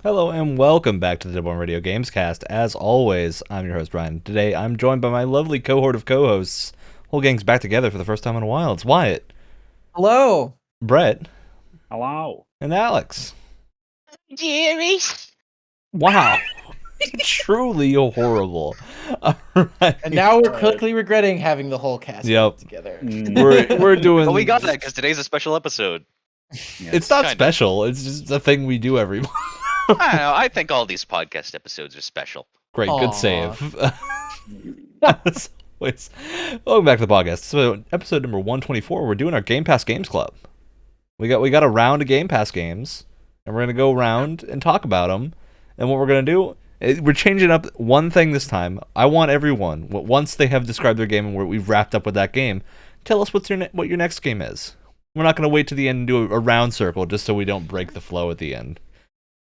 Hello and welcome back to the Double Radio Gamescast. As always, I'm your host Brian. Today I'm joined by my lovely cohort of co-hosts. Whole gang's back together for the first time in a while. It's Wyatt, Hello. Brett, Hello. and Alex. Jerry. Wow. Truly horrible. Alright. And now we're quickly regretting having the whole cast Yep. together. We're doing Well, we got that because today's a special episode. It's not Kinda. special, it's just a thing we do every month. I don't know. I think all these podcast episodes are special. Great, Aw. good save. As always. Welcome back to the podcast. So episode number 124, we're doing our Game Pass Games Club. We got a round of Game Pass games, and we're gonna go around and talk about them. And what we're gonna do, we're changing up one thing this time. I want everyone, once they have described their game and we've wrapped up with that game, tell us what your next game is. We're not gonna wait to the end and do a round circle just so we don't break the flow at the end.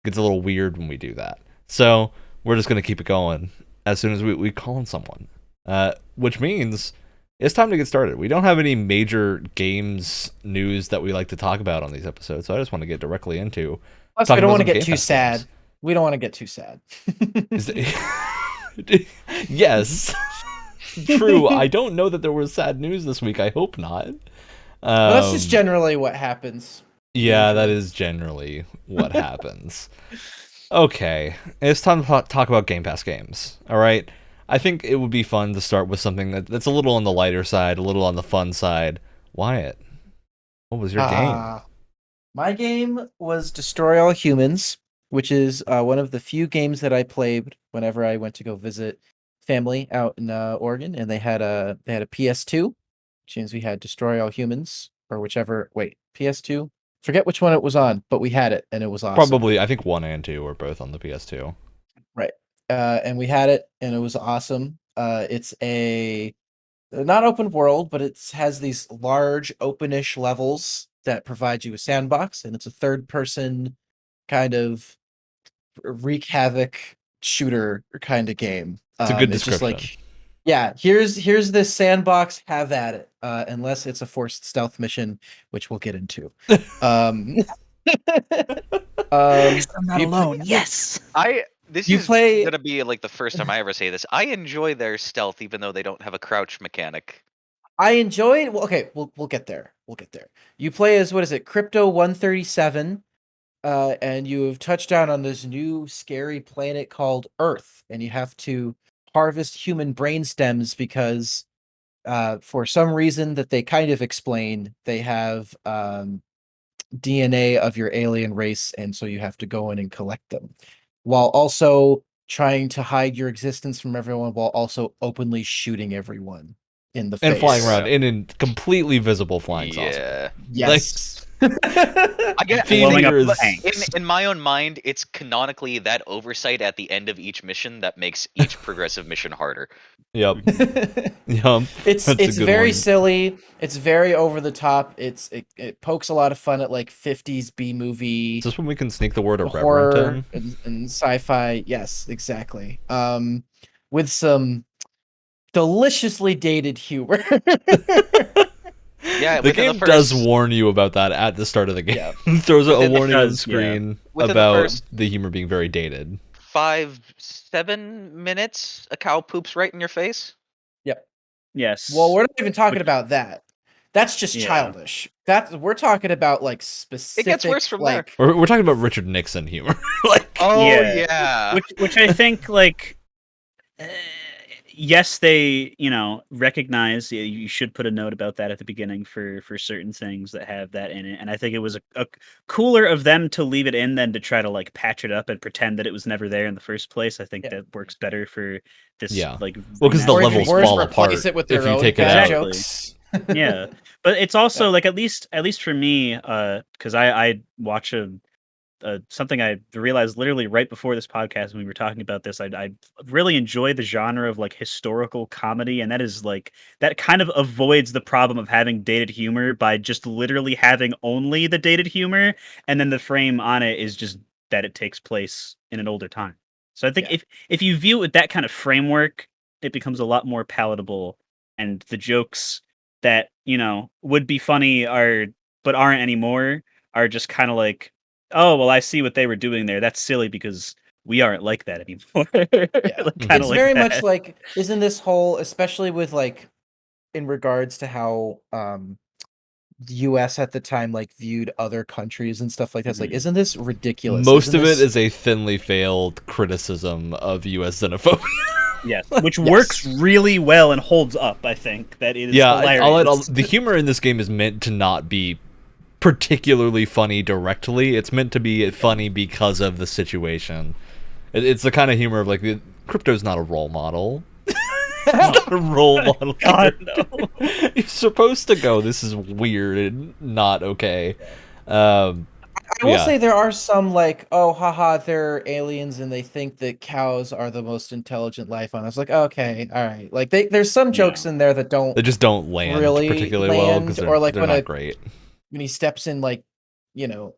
It gets a little weird when we do that. So we're just gonna keep it going as soon as we call on someone. Which means it's time to get started. We don't have any major games news that we like to talk about on these episodes, so I just want to get directly into. Plus, talking we don't about want to some get Game too Pass sad. games. We don't want to get too sad. Yes, true. I don't know that there was sad news this week. I hope not. Well, that's just generally what happens. Yeah, that is generally what happens. Okay, it's time to talk about Game Pass games. All right, I think it would be fun to start with something that's a little on the lighter side, a little on the fun side. Wyatt, what was your game? My game was Destroy All Humans, which is one of the few games that I played whenever I went to go visit family out in Oregon, and they had a PS2, which means we had Destroy All Humans or whichever. Wait, PS2. Forget which one it was on, but we had it, and it was awesome. Probably, I think 1 and 2 were both on the PS2. Right. And we had it, and it was awesome. It's a not open world, but it has these large openish levels that provide you a sandbox, and it's a third person kind of wreak havoc shooter kind of game. It's a good It's just description. like, yeah, here's this sandbox, have at it. Unless it's a forced stealth mission, which we'll get into. Um, I'm not you- alone. Yes. This You is play- gonna be like the first time I ever say this. I enjoy their stealth, even though they don't have a crouch mechanic. I enjoyed. Well, okay, we'll get there. We'll get there. You play as, what is it, Crypto 137, and you have touched down on this new scary planet called Earth, and you have to harvest human brain stems because, for some reason that they kind of explain, they have DNA of your alien race, and so you have to go in and collect them, while also trying to hide your existence from everyone, while also openly shooting everyone in the face. And flying around in completely visible flying saucers. Yeah. Yes. I get Blowing up but tanks. in my own mind, it's canonically that oversight at the end of each mission that makes each progressive mission harder. Yep. Yep. It's That's a it's good very one. silly. It's very over the top. It pokes a lot of fun at like 50s B movie Is this when we can sneak the word irreverent horror in? and sci-fi. Yes, exactly. With some deliciously dated humor. Yeah, The within game the does first- warn you about that at the start of the game. Yeah. Throws a Within the- warning on the does, yeah. screen Within the about first- the humor being very dated. 5-7 minutes, a cow poops right in your face. Yes. Well, we're not even talking about that. That's just Yeah. childish. We're talking about like specific. worse from like, We're talking about Richard Nixon humor. Like, Oh Yeah. yeah. which I think like yes, they recognize you should put a note about that at the beginning for certain things that have that in it, and I think it was a cooler of them to leave it in than to try to like patch it up and pretend that it was never there in the first place. I think Yeah. that works better for this. Yeah. Like, Well, 'cause the or levels even worse, fall replace apart it with if their you own take it bad out. jokes. Yeah, but it's also like at least for me, because I watch something I realized literally right before this podcast when we were talking about this. I really enjoy the genre of like historical comedy, and that is like that kind of avoids the problem of having dated humor by just literally having only the dated humor, and then the frame on it is just that it takes place in an older time. So I think Yeah. if you view it with that kind of framework, it becomes a lot more palatable, and the jokes that would be funny but aren't anymore are just kind of like oh well, I see what they were doing there. That's silly because we aren't like that anymore. Like, kinda It's like very that. much like, isn't this whole, especially with like in regards to how the US at the time like viewed other countries and stuff like that. It's like, Mhm. isn't this ridiculous? Most Isn't of it this... is a thinly veiled criticism of U.S. xenophobia. Yes, which works really well and holds up. I think that it is hilarious. The humor in this game is meant to not be particularly funny directly. It's meant to be funny because of the situation. It's the kind of humor of like, Crypto's not a role model. Not a role model. God, no. You're supposed to go, this is weird and not okay. I will say there are some like, oh, haha, they're aliens and they think that cows are the most intelligent life on. I was like, okay, all right. Like there's some jokes in there that they just don't land really particularly well because or like they're not great. When he steps in, like, you know,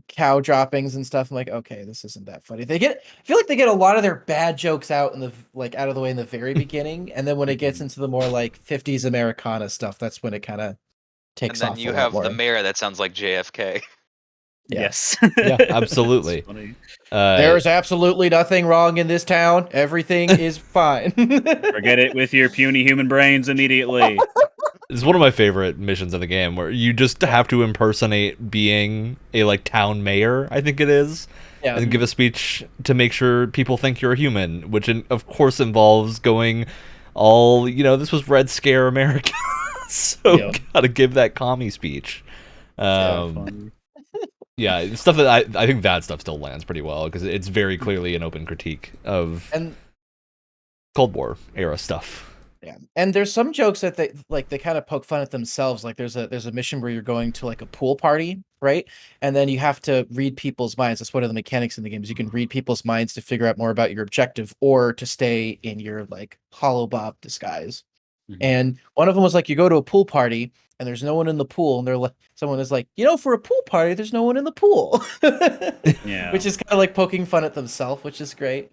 cow droppings and stuff. I'm like, okay, this isn't that funny. I feel like they get a lot of their bad jokes out in the out of the way in the very beginning, and then when it gets into the more like 50s Americana stuff, that's when it kind of takes off. And then you have the mayor that sounds like JFK. Yeah. Yes. Yeah, absolutely. There's absolutely nothing wrong in this town. Everything is fine. Forget it with your puny human brains immediately. It's one of my favorite missions in the game where you just have to impersonate being a like town mayor, I think it is, and give a speech to make sure people think you're a human, which of course involves going all, this was Red Scare America, so gotta give that commie speech. Yeah, stuff that I think that stuff still lands pretty well because it's very clearly an open critique of Cold War era stuff. Yeah, and there's some jokes that they kind of poke fun at themselves. Like there's a mission where you're going to like a pool party, right? And then you have to read people's minds. That's one of the mechanics in the game is you can read people's minds to figure out more about your objective or to stay in your like hollow bob disguise. Mm-hmm. And one of them was like, you go to a pool party and there's no one in the pool, and someone is like, for a pool party, there's no one in the pool. Yeah, which is kind of like poking fun at themselves, which is great.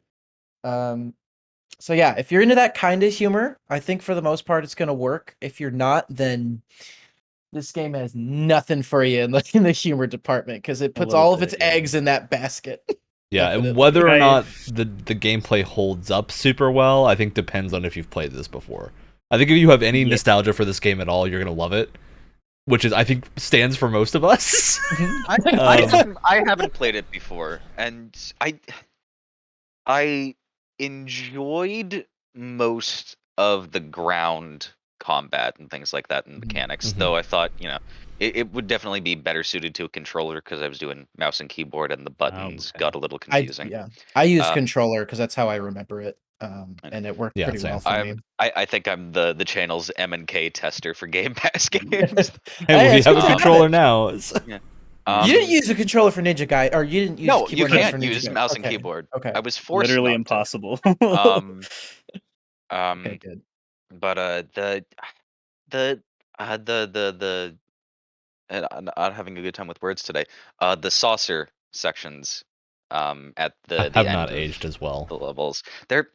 So yeah, if you're into that kind of humor, I think for the most part it's gonna work. If you're not, then this game has nothing for you in the humor department because it puts all of its eggs in that basket. Yeah, and whether or not the gameplay holds up super well, I think depends on if you've played this before. I think if you have any nostalgia for this game at all, you're gonna love it, which is I think stands for most of us. I haven't played it before, and I enjoyed most of the ground combat and things like that and mechanics, though I thought, it would definitely be better suited to a controller because I was doing mouse and keyboard and the buttons got a little confusing. I use controller because that's how I remember it, and it worked pretty well for me. I think I'm the channel's M&K tester for Game Pass games. Hey, we have a controller now. You didn't use a controller for Ninja Guy, or you didn't use you can't use mouse and keyboard. Okay, I was forced. Literally impossible. Okay, good. But I'm not having a good time with words today. The saucer sections at the have end not aged as well. The levels, the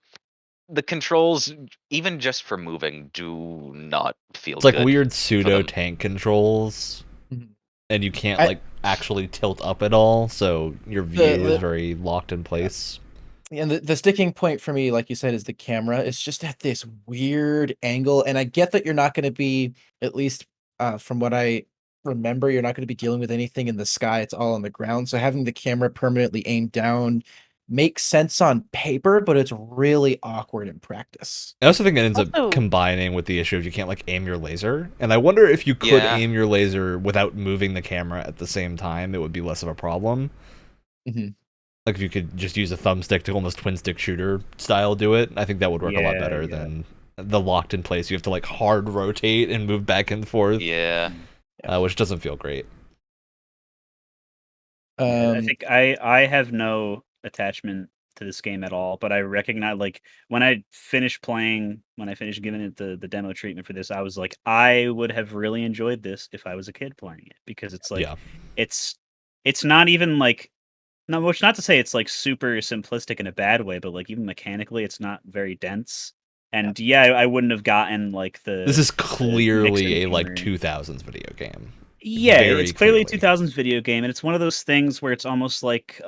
controls, even just for moving, do not feel. It's like weird pseudo tank controls. And you can't actually tilt up at all, so your view is very locked in place. And the sticking point for me, like you said, is the camera. It's just at this weird angle, and I get that you're not going to be, at least from what I remember, you're not going to be dealing with anything in the sky. It's all on the ground. So having the camera permanently aimed down makes sense on paper, but it's really awkward in practice. I also think it ends up combining with the issue of you can't aim your laser. And I wonder if you could aim your laser without moving the camera at the same time, it would be less of a problem. Like if you could just use a thumbstick to almost twin stick shooter style do it, I think that would work a lot better than the locked in place. You have to hard rotate and move back and forth. Which doesn't feel great. I think I have no attachment to this game at all, but I recognize when I finished giving it the demo treatment for this, I was like, I would have really enjoyed this if I was a kid playing it, because it's it's not even no, which not to say it's super simplistic in a bad way, but even mechanically it's not very dense. And I wouldn't have gotten this is clearly a 2000s video game. Yeah, very it's clearly a clearly. 2000s video game, and it's one of those things where it's almost like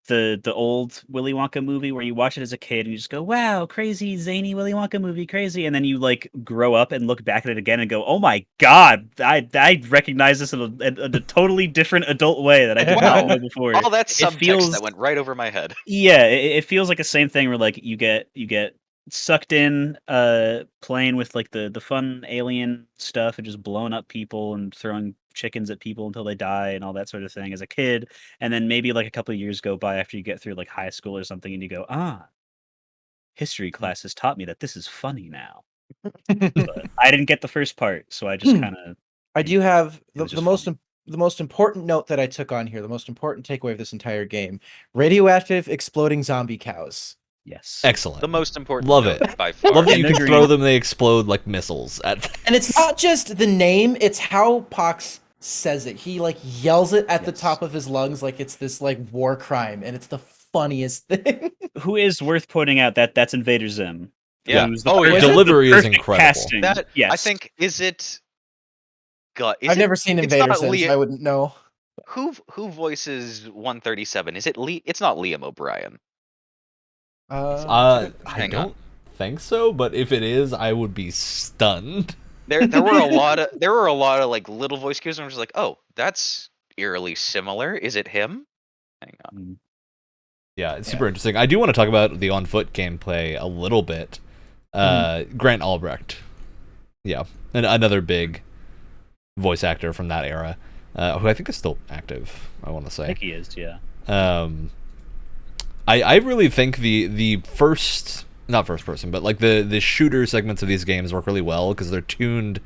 the old Willy Wonka movie where you watch it as a kid and you just go, "Wow, crazy zany Willy Wonka movie, crazy," and then you like grow up and look back at it again and go, "Oh my god, I recognize this in a totally different adult way that I did not know before." All that It subtext feels that went right over my head. Yeah, it feels like the same thing where like you get sucked in playing with like the fun alien stuff and just blowing up people and throwing chickens at people until they die and all that sort of thing as a kid, and then maybe like a couple of years go by after you get through like high school or something and you go, history class has taught me that this is funny now. But I didn't get the first part, so I just kind of I do have It was the just most funny. the most important note that I took on here, the most important takeaway of this entire game: radioactive exploding zombie cows. yes. Excellent. The most important. Love note it. by far. Love that And you can agreed. throw them, they explode like missiles at. And it's not just the name, it's how Pox says it. He like yells it at the Yes. top of his lungs like it's this like war crime, and it's the funniest thing. Who is worth pointing out that's Invader Zim. Yeah. Who's the Oh, perfect- yeah. the Delivery is perfect incredible. Casting. That yes. I think is it. God, is I've it, never seen it's Invader not Zim, so Lia- I wouldn't know. Who voices 137? Is it Lee? It's not Liam O'Brien. I Hang don't on. think so, but if it is, I would be stunned. There were a lot of like little voice cues, and I was just like, oh, that's eerily similar. Is it him? Hang on. Mm. Yeah, it's super interesting. I do want to talk about the on foot gameplay a little bit. Grant Albrecht, yeah, and another big voice actor from that era, who I think is still active. I want to I think say. he is, yeah. I really think the first, not first person, but like the shooter segments of these games work really well because they're tuned.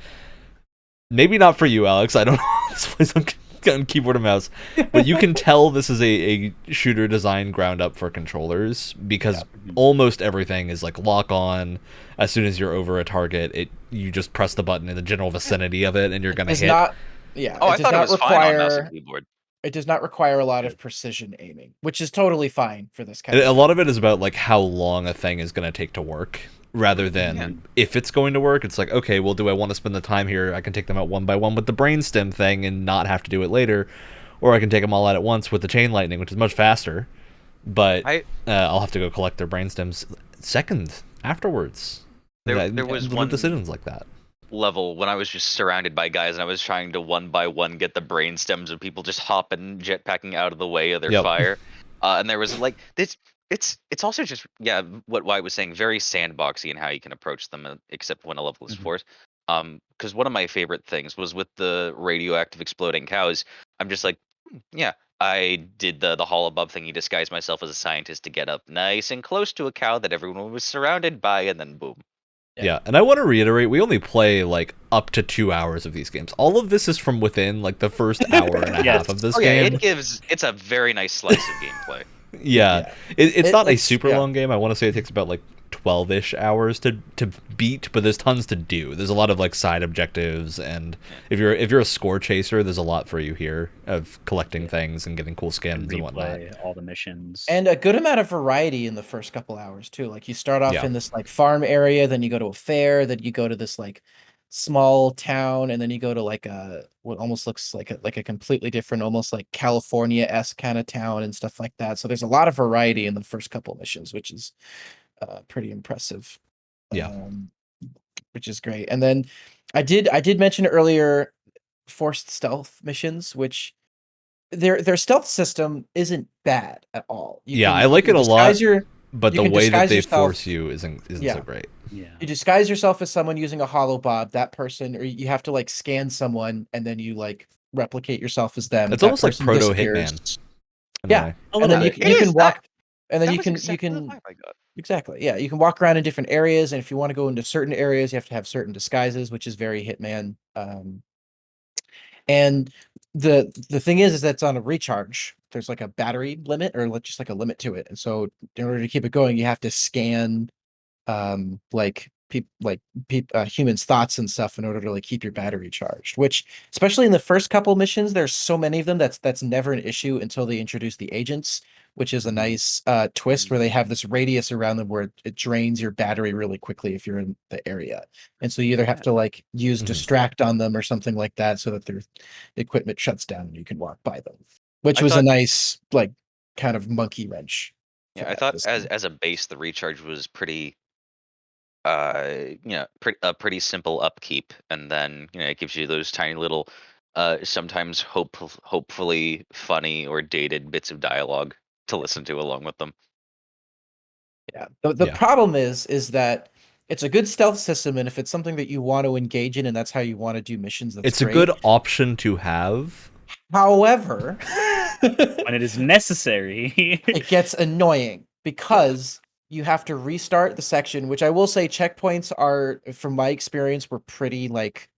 Maybe not for you, Alex. I don't know. This plays on keyboard and mouse, but you can tell this is a shooter designed ground up for controllers because almost everything is like lock on. As soon as you're over a target, you just press the button in the general vicinity of it, and you're gonna It's hit. not. Oh, it I does thought it not was fine on mouse and require. keyboard. It does not require a lot of precision aiming, which is totally fine for this kind And of. a lot of it is about like how long a thing is going to take to work, rather than if it's going to work. It's like, okay, well, do I want to spend the time here? I can take them out one by one with the brainstem thing and not have to do it later, or I can take them all out at once with the chain lightning, which is much faster. But I'll have to go collect their brainstems seconds afterwards. There was little one decisions like that. level when I was just surrounded by guys and I was trying to one by one get the brain stems of people just hopping jetpacking out of the way of their fire, and there was like this. It's also just what Wyatt was saying, very sandboxy in how you can approach them, except when a level is forced. Because one of my favorite things was with the radioactive exploding cows. I'm just like, yeah, I did the hall above thing. You disguised myself as a scientist to get up nice and close to a cow that everyone was surrounded by, and then boom. Yeah, and I want to reiterate, we only play like up to 2 hours of these games. All of this is from within like the first hour and a half of this game. It's a very nice slice of gameplay. Yeah. It's not a super yeah. long game. I want to say it takes about like 12-ish hours to beat, but there's tons to do. There's a lot of like side objectives, and if you're a score chaser, there's a lot for you here of collecting things and getting cool skins and whatnot. All the missions. And a good amount of variety in the first couple hours too. Like you start off Yeah. in this like farm area, then you go to a fair, then you go to this like small town, and then you go to like what almost looks like a completely different, almost like California-esque kind of town and stuff like that. So there's a lot of variety in the first couple missions, which is pretty impressive. Yeah. Which is great. And then I did mention earlier forced stealth missions, which their stealth system isn't bad at all. I like it a lot, but you the can way that disguise they yourself- force you isn't so great. Yeah. You disguise yourself as someone using a holobob, that person, or you have to like scan someone and then you like replicate yourself as them. It's That almost like person proto disappears. Hitman. in a Yeah. way. And then you can walk, and then That you was can exactly the vibe I got. exactly, yeah, you can walk around in different areas, and if you want to go into certain areas, you have to have certain disguises, which is very Hitman. And the thing is that it's on a recharge. There's like a battery limit, or just like a limit to it, and so in order to keep it going, you have to scan humans' thoughts and stuff in order to like keep your battery charged. Which, especially in the first couple missions, there's so many of them that's never an issue until they introduce the agents, which is a nice twist where they have this radius around them where it drains your battery really quickly if you're in the area. And so you either have to like use Mhm. distract on them or something like that so that their equipment shuts down and you can walk by them, which I was a thought- nice like kind of monkey wrench. for Yeah, I that thought system. as a base, the recharge was pretty, pretty simple upkeep, and then it gives you those tiny little, sometimes hopefully funny or dated bits of dialogue to listen to along with them. Yeah. The Yeah. problem is that it's a good stealth system, and if it's something that you want to engage in and that's how you want to do missions, that's It's great. a good option to have. However, When it is necessary. it gets annoying because you have to restart the section, which I will say checkpoints are, from my experience, were pretty like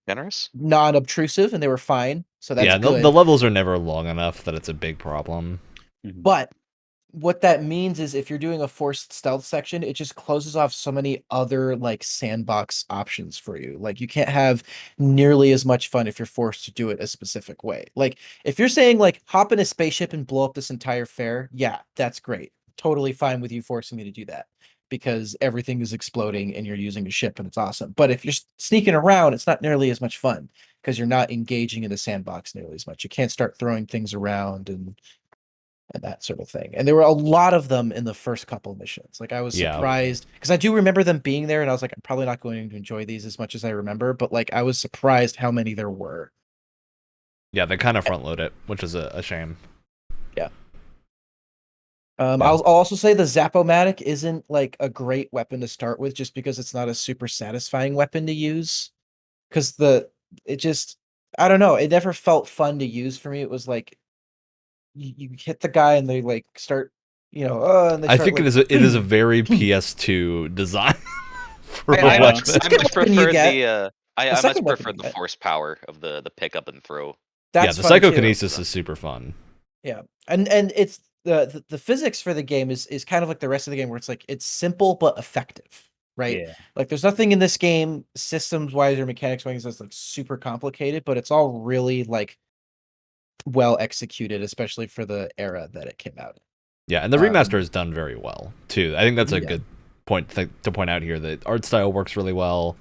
Generous? non-obtrusive and they were fine. So that's Yeah, good. the levels are never long enough that it's a big problem. But what that means is if you're doing a forced stealth section, it just closes off so many other like sandbox options for you. Like you can't have nearly as much fun if you're forced to do it a specific way. Like if you're saying like hop in a spaceship and blow up this entire fair, yeah, that's great. Totally fine with you forcing me to do that because everything is exploding and you're using a ship and it's awesome. But if you're sneaking around, it's not nearly as much fun because you're not engaging in the sandbox nearly as much. You can't start throwing things around and that sort of thing. And there were a lot of them in the first couple missions. Like I was Yeah. surprised because I do remember them being there and I was like, I'm probably not going to enjoy these as much as I remember, but like I was surprised how many there were. Yeah, they kind of front load it, which is a shame. Yeah. Yeah. I'll also say the Zap-O-Matic isn't like a great weapon to start with just because it's not a super satisfying weapon to use. Because I don't know, it never felt fun to use for me. It was like you hit the guy and they like start, and they I start, think like, it is a very PS2 design for I a much, weapon. I much weapon you prefer get- I much second weapon prefer you the get. force power of the pick up and throw. That's the fun too. psychokinesis is super fun. Yeah, and it's the physics for the game is kind of like the rest of the game where it's like it's simple but effective, right? Yeah. Like there's nothing in this game systems wise or mechanics wise that's like super complicated, but it's all really like well executed, especially for the era that it came out in. Yeah, and the remaster is done very well too. I think that's a Yeah. good point to point out here. The art style works really well.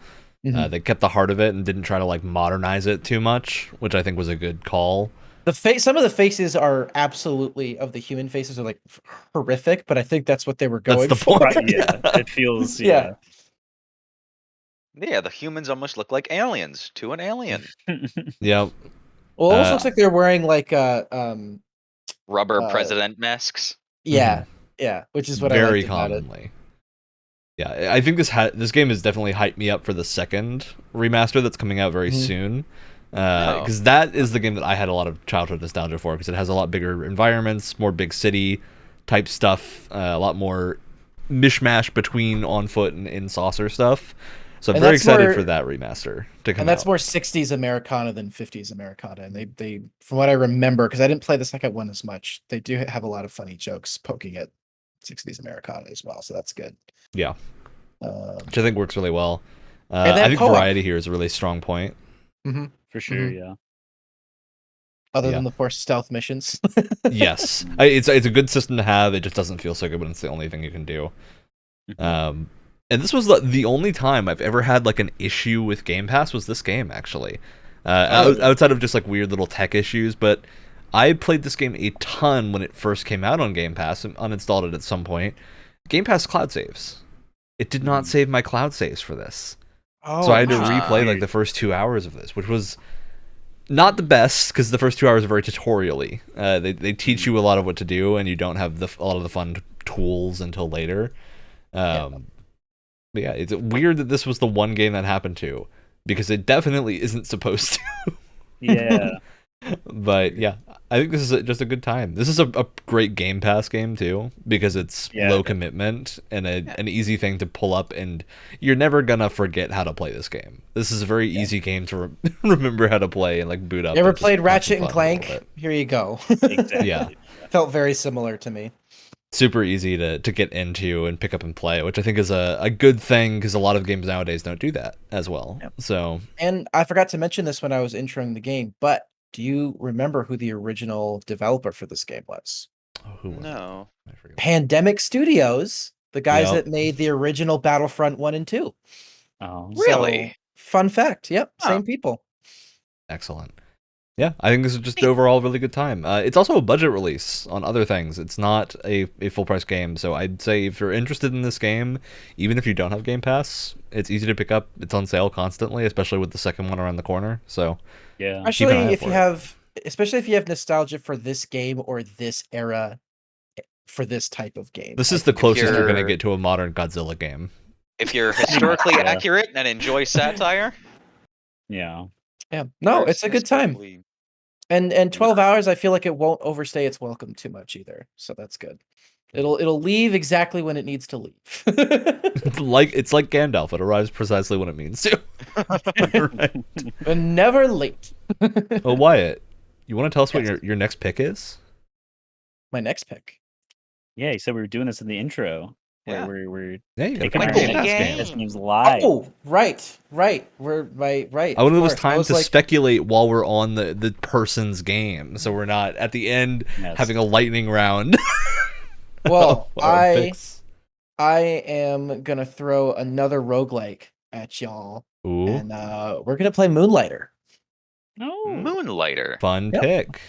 Mhm. They kept the heart of it and didn't try to like modernize it too much, which I think was a good call. Some of the faces are absolutely of the human faces are like horrific, but I think that's what they were That's going the for. point. Right, yeah. It feels Yeah. Yeah, the humans almost look like aliens to an alien. Yeah, Well, it almost looks like they're wearing like Rubber Uh, president masks. yeah, yeah, which is what I very liked about it. commonly. Yeah, I think this game has definitely hyped me up for the second remaster that's coming out very soon. Because that is the game that I had a lot of childhood nostalgia for, because it has a lot bigger environments, more big city type stuff, a lot more mishmash between on foot and in saucer stuff. So I'm And very that's excited more- for that remaster to come And that's out. more 60s Americana than 50s Americana. And they from what I remember, because I didn't play the second one as much, they do have a lot of funny jokes poking at 60s Americana as well. So that's good. Yeah, Um, which I think works really well. And I that think co-op. variety here is a really strong point. For sure, Mhm. yeah. other Yeah. than the forced stealth missions. Yes, it's a good system to have. It just doesn't feel so good when it's the only thing you can do. And this was the only time I've ever had like an issue with Game Pass was this game, actually. Outside of just like weird little tech issues, but I played this game a ton when it first came out on Game Pass and uninstalled it at some point. Game Pass cloud saves. It did not save my cloud saves for this. So I had to replay like the first 2 hours of this, which was not the best because the first 2 hours are very tutorial-y. They teach you a lot of what to do, and you don't have a lot of the fun tools until later. But yeah, it's weird that this was the one game that happened to, because it definitely isn't supposed to. Yeah. But yeah, I think this is just a good time. This is a great Game Pass game too, because it's Yeah, low commitment and an easy thing to pull up, and you're never gonna forget how to play this game. This is a very easy game to remember how to play and like boot up. You ever and just played have some Ratchet and fun a little Clank? bit. Here you go. Exactly. Yeah. Felt very similar to me. Super easy to get into and pick up and play, which I think is a good thing, because a lot of games nowadays don't do that as well. Yep. So And I forgot to mention this when I was introing the game, but do you remember who the original developer for this game was? Oh, who was No. it? I forget. Pandemic Studios, the guys Yep. that made the original Battlefront 1 and 2. Oh, Really? So, fun fact. Yep, Huh. same people. Excellent. Yeah, I think this is just Neat. overall a really good time. It's also a budget release on other things. It's not a full price game, so I'd say if you're interested in this game, even if you don't have Game Pass, it's easy to pick up. It's on sale constantly, especially with the second one around the corner. So yeah. Especially eye out if for you it. have nostalgia for this game or this era for this type of game. this I is the think it's closest you're better. going to you're- get to a modern Godzilla game. If you're historically Yeah. accurate and enjoy satire, Yeah. Yeah. No, there's it's a good time. especially- And 12 hours, I feel like it won't overstay its welcome too much either. So that's good. It'll leave exactly when it needs to leave. It's like Gandalf. It arrives precisely when it means to. Right. And never late. Oh, Wyatt, you want to tell us what Yes. your next pick is? My next pick. Yeah, you said we were doing this in the intro. Yeah. Where we're Yeah, you got taking Like our the next game. podcast games live. Oh, right. We're right. I want to give us of course. I time was to like, speculate while we're on the person's game, so we're not at the end Yes. having a lightning round. Well, of our picks. I am gonna throw another roguelike at y'all, Ooh, and we're gonna play Moonlighter. No. Moonlighter. fun Yep. pick.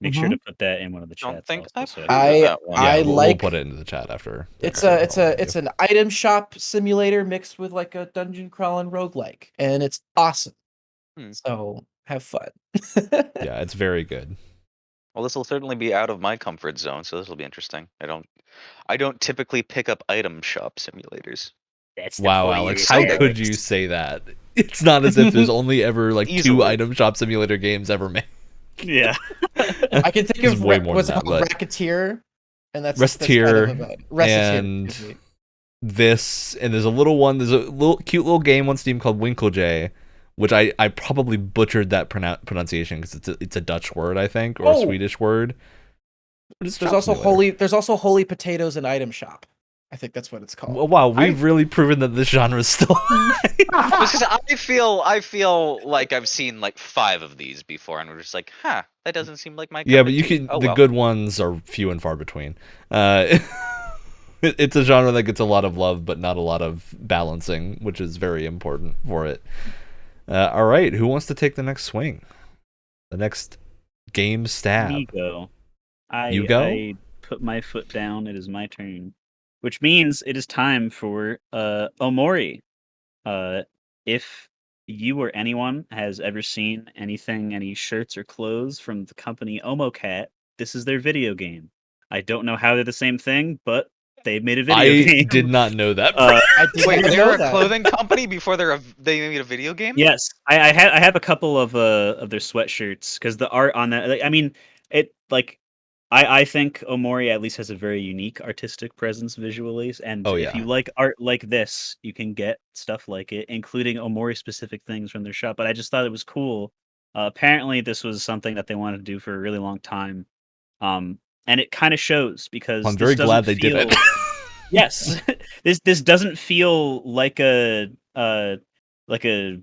Make sure to put that in one of the Don't chats. think also, I've so heard I- of I that one. Yeah, I we'll like put it into the chat after. it's after it's an item shop simulator mixed with like a dungeon crawling roguelike, and it's awesome. Hmm. So have fun. yeah, it's very good. Well, this will certainly be out of my comfort zone, so this will be interesting. I don't typically pick up item shop simulators. That's the Wow, point. Alex, You're how saying. could you say that? It's not as if there's only ever like two Easily. item shop simulator games ever made. Yeah. I can think There's of way more what's than it called, that, but- Racketeer, and that's Racketeer kind of about it. Racketeer, and- excuse me. This and there's a little cute little game on Steam called Winkelj, which I probably butchered that pronunciation because it's a Dutch word, I think, or a Oh! Swedish word. But it's There's shop also simulator. holy potatoes and item shop. I think that's what it's called. Well, wow, we've really proven that this genre is still Because I feel like I've seen like 5 of these before, and we're just like, huh, that doesn't seem like my. Yeah, cup but of you tea. can. Oh, The well. good ones are few and far between. It's a genre that gets a lot of love, but not a lot of balancing, which is very important for it. All right, who wants to take the next swing? The next game stab. Me go. You go? I put my foot down. It is my turn, which means it is time for Omori. If you or anyone has ever seen anything, any shirts or clothes from the company Omocat, this is their video game. I don't know how they're the same thing, but they made a video I game. did not know that. I did Wait, not they know were a that. clothing company before they made a video game? Yes, I have a couple of their sweatshirts because the art on that. Like, I mean, it like I think Omori at least has a very unique artistic presence visually, and Oh, if yeah. you like art like this, you can get stuff like it, including Omori specific things from their shop. But I just thought it was cool. Apparently, this was something that they wanted to do for a really long time, and it kind of shows because I'm this very doesn't glad they did it. feel- Yes, this doesn't feel like a like a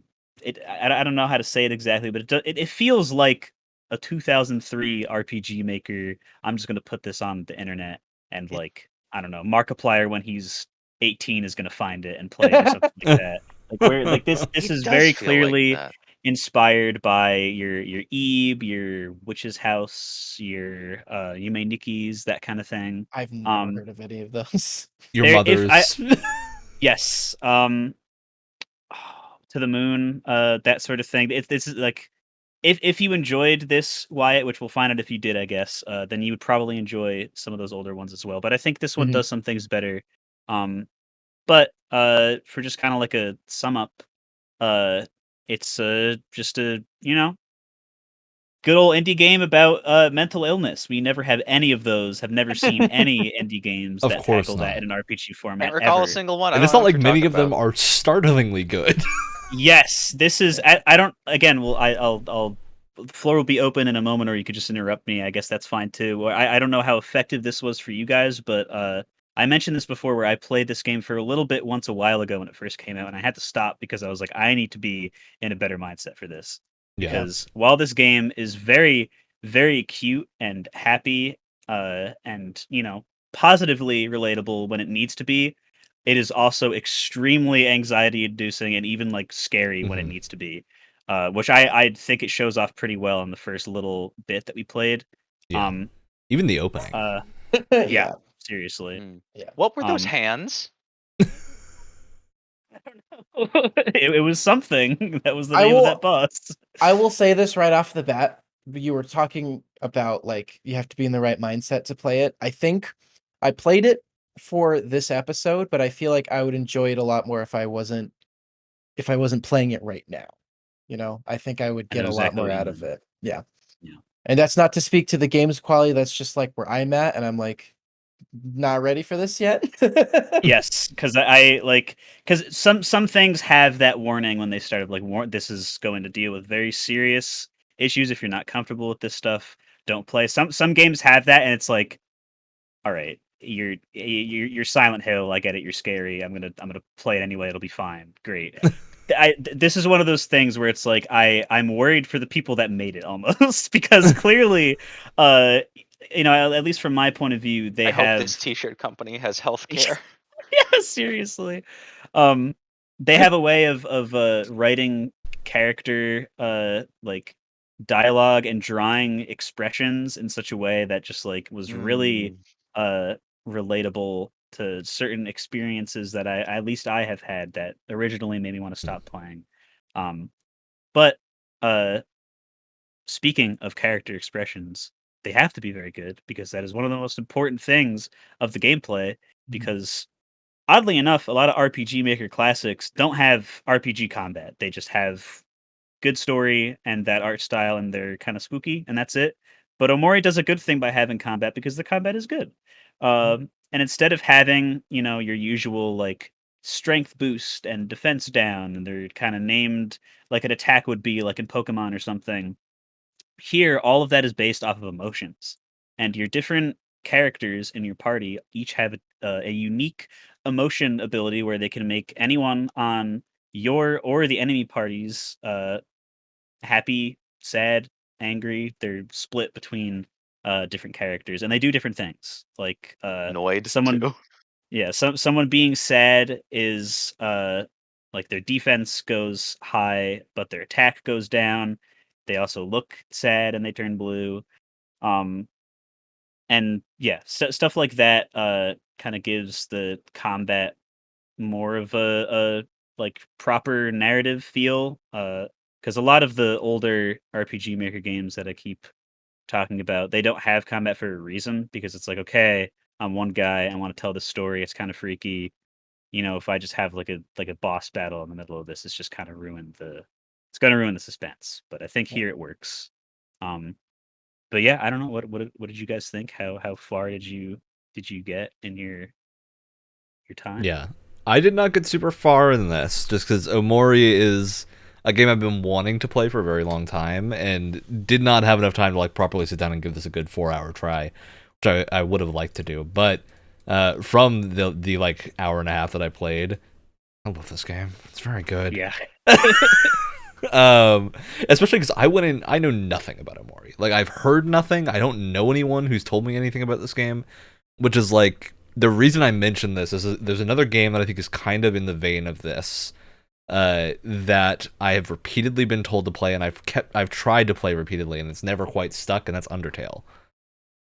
I don't know how to say it exactly, but it feels like a 2003 RPG maker. I'm just gonna put this on the internet and like I don't know, Markiplier when he's 18 is gonna find it and play it or something like that. Like where like this It is does very feel like clearly that. inspired by your Ebe, your Witch's House, your Yume Nikki's, that kind of thing. I've never heard of any of those. Your There- if mother's. Yes. To the moon, that sort of thing. This is like if you enjoyed this, Wyatt, which we'll find out if you did, I guess, then you would probably enjoy some of those older ones as well. But I think this one Mhm. does some things better. But for just kind of like a sum up, it's just a good old indie game about mental illness. We never have any of those. Have never seen any indie games Of that course tackle that not. in an RPG format. Can't recall ever. a single one. I And don't it's know not what like you're many talking of them about. are startlingly good. Yes, this is. I don't. Again, well, I'll. The floor will be open in a moment, or you could just interrupt me. I guess that's fine too. I don't know how effective this was for you guys, but I mentioned this before, where I played this game for a little bit once a while ago when it first came out, and I had to stop because I was like, I need to be in a better mindset for this. Yeah. Because while this game is very, very cute and happy, and positively relatable when it needs to be. It is also extremely anxiety inducing and even like scary when it needs to be, which I think it shows off pretty well in the first little bit that we played. Yeah. Even the opening. Yeah, seriously. Yeah. What were those hands? I don't know. It was something. That was the I name will- of that boss. I will say this right off the bat. You were talking about like you have to be in the right mindset to play it. I think I played it for this episode, but I feel like I would enjoy it a lot more if I wasn't playing it right now. I think I would I know get a lot exactly more what you out of mean. it. Yeah. Yeah. And that's not to speak to the game's quality. That's just like where I'm at, and I'm like not ready for this yet. Yes, because because some things have that warning when they start of like this is going to deal with very serious issues. If you're not comfortable with this stuff, don't play. Some games have that, and it's like, all right, you're Silent Hill. I get it. You're scary. I'm gonna play it anyway. It'll be fine. Great. This is one of those things where it's like I'm worried for the people that made it almost because clearly, at least from my point of view, they I have hope this T-shirt company has healthcare. yeah, seriously. They have a way of writing character like dialogue and drawing expressions in such a way that just like was really relatable to certain experiences that I at least I have had that originally made me want to stop playing. But speaking of character expressions, they have to be very good because that is one of the most important things of the gameplay because oddly enough, a lot of RPG Maker classics don't have RPG combat. They just have good story and that art style, and they're kind of spooky, and that's it. But Omori does a good thing by having combat because the combat is good. And instead of having, your usual like strength boost and defense down, and they're kind of named like an attack would be like in Pokemon or something, here all of that is based off of emotions. And your different characters in your party each have a unique emotion ability where they can make anyone on your or the enemy parties happy, sad, angry. They're split between different characters, and they do different things. Like Annoyed someone, too. yeah, someone being sad is like their defense goes high, but their attack goes down. They also look sad and they turn blue. Um, and yeah, stuff like that kind of gives the combat more of a like proper narrative feel. Because a lot of the older RPG Maker games that I keep talking about, they don't have combat for a reason because it's like, okay, I'm one guy, I want to tell this story. It's kind of freaky. If I just have like a boss battle in the middle of this, it's just kind of it's going to ruin the suspense. But I think here it works. But yeah, I don't know what did you guys think? How far did you get in your time? Yeah. I did not get super far in this just because Omori is a game I've been wanting to play for a very long time and did not have enough time to like properly sit down and give this a good 4-hour try, which I would have liked to do. But from the like hour and a half that I played, I love this game. It's very good. Yeah. Especially because I went in, I know nothing about Omori. Like I've heard nothing. I don't know anyone who's told me anything about this game, which is like the reason I mention this is there's another game that I think is kind of in the vein of this that I have repeatedly been told to play, and I've tried to play repeatedly, and it's never quite stuck, and that's Undertale.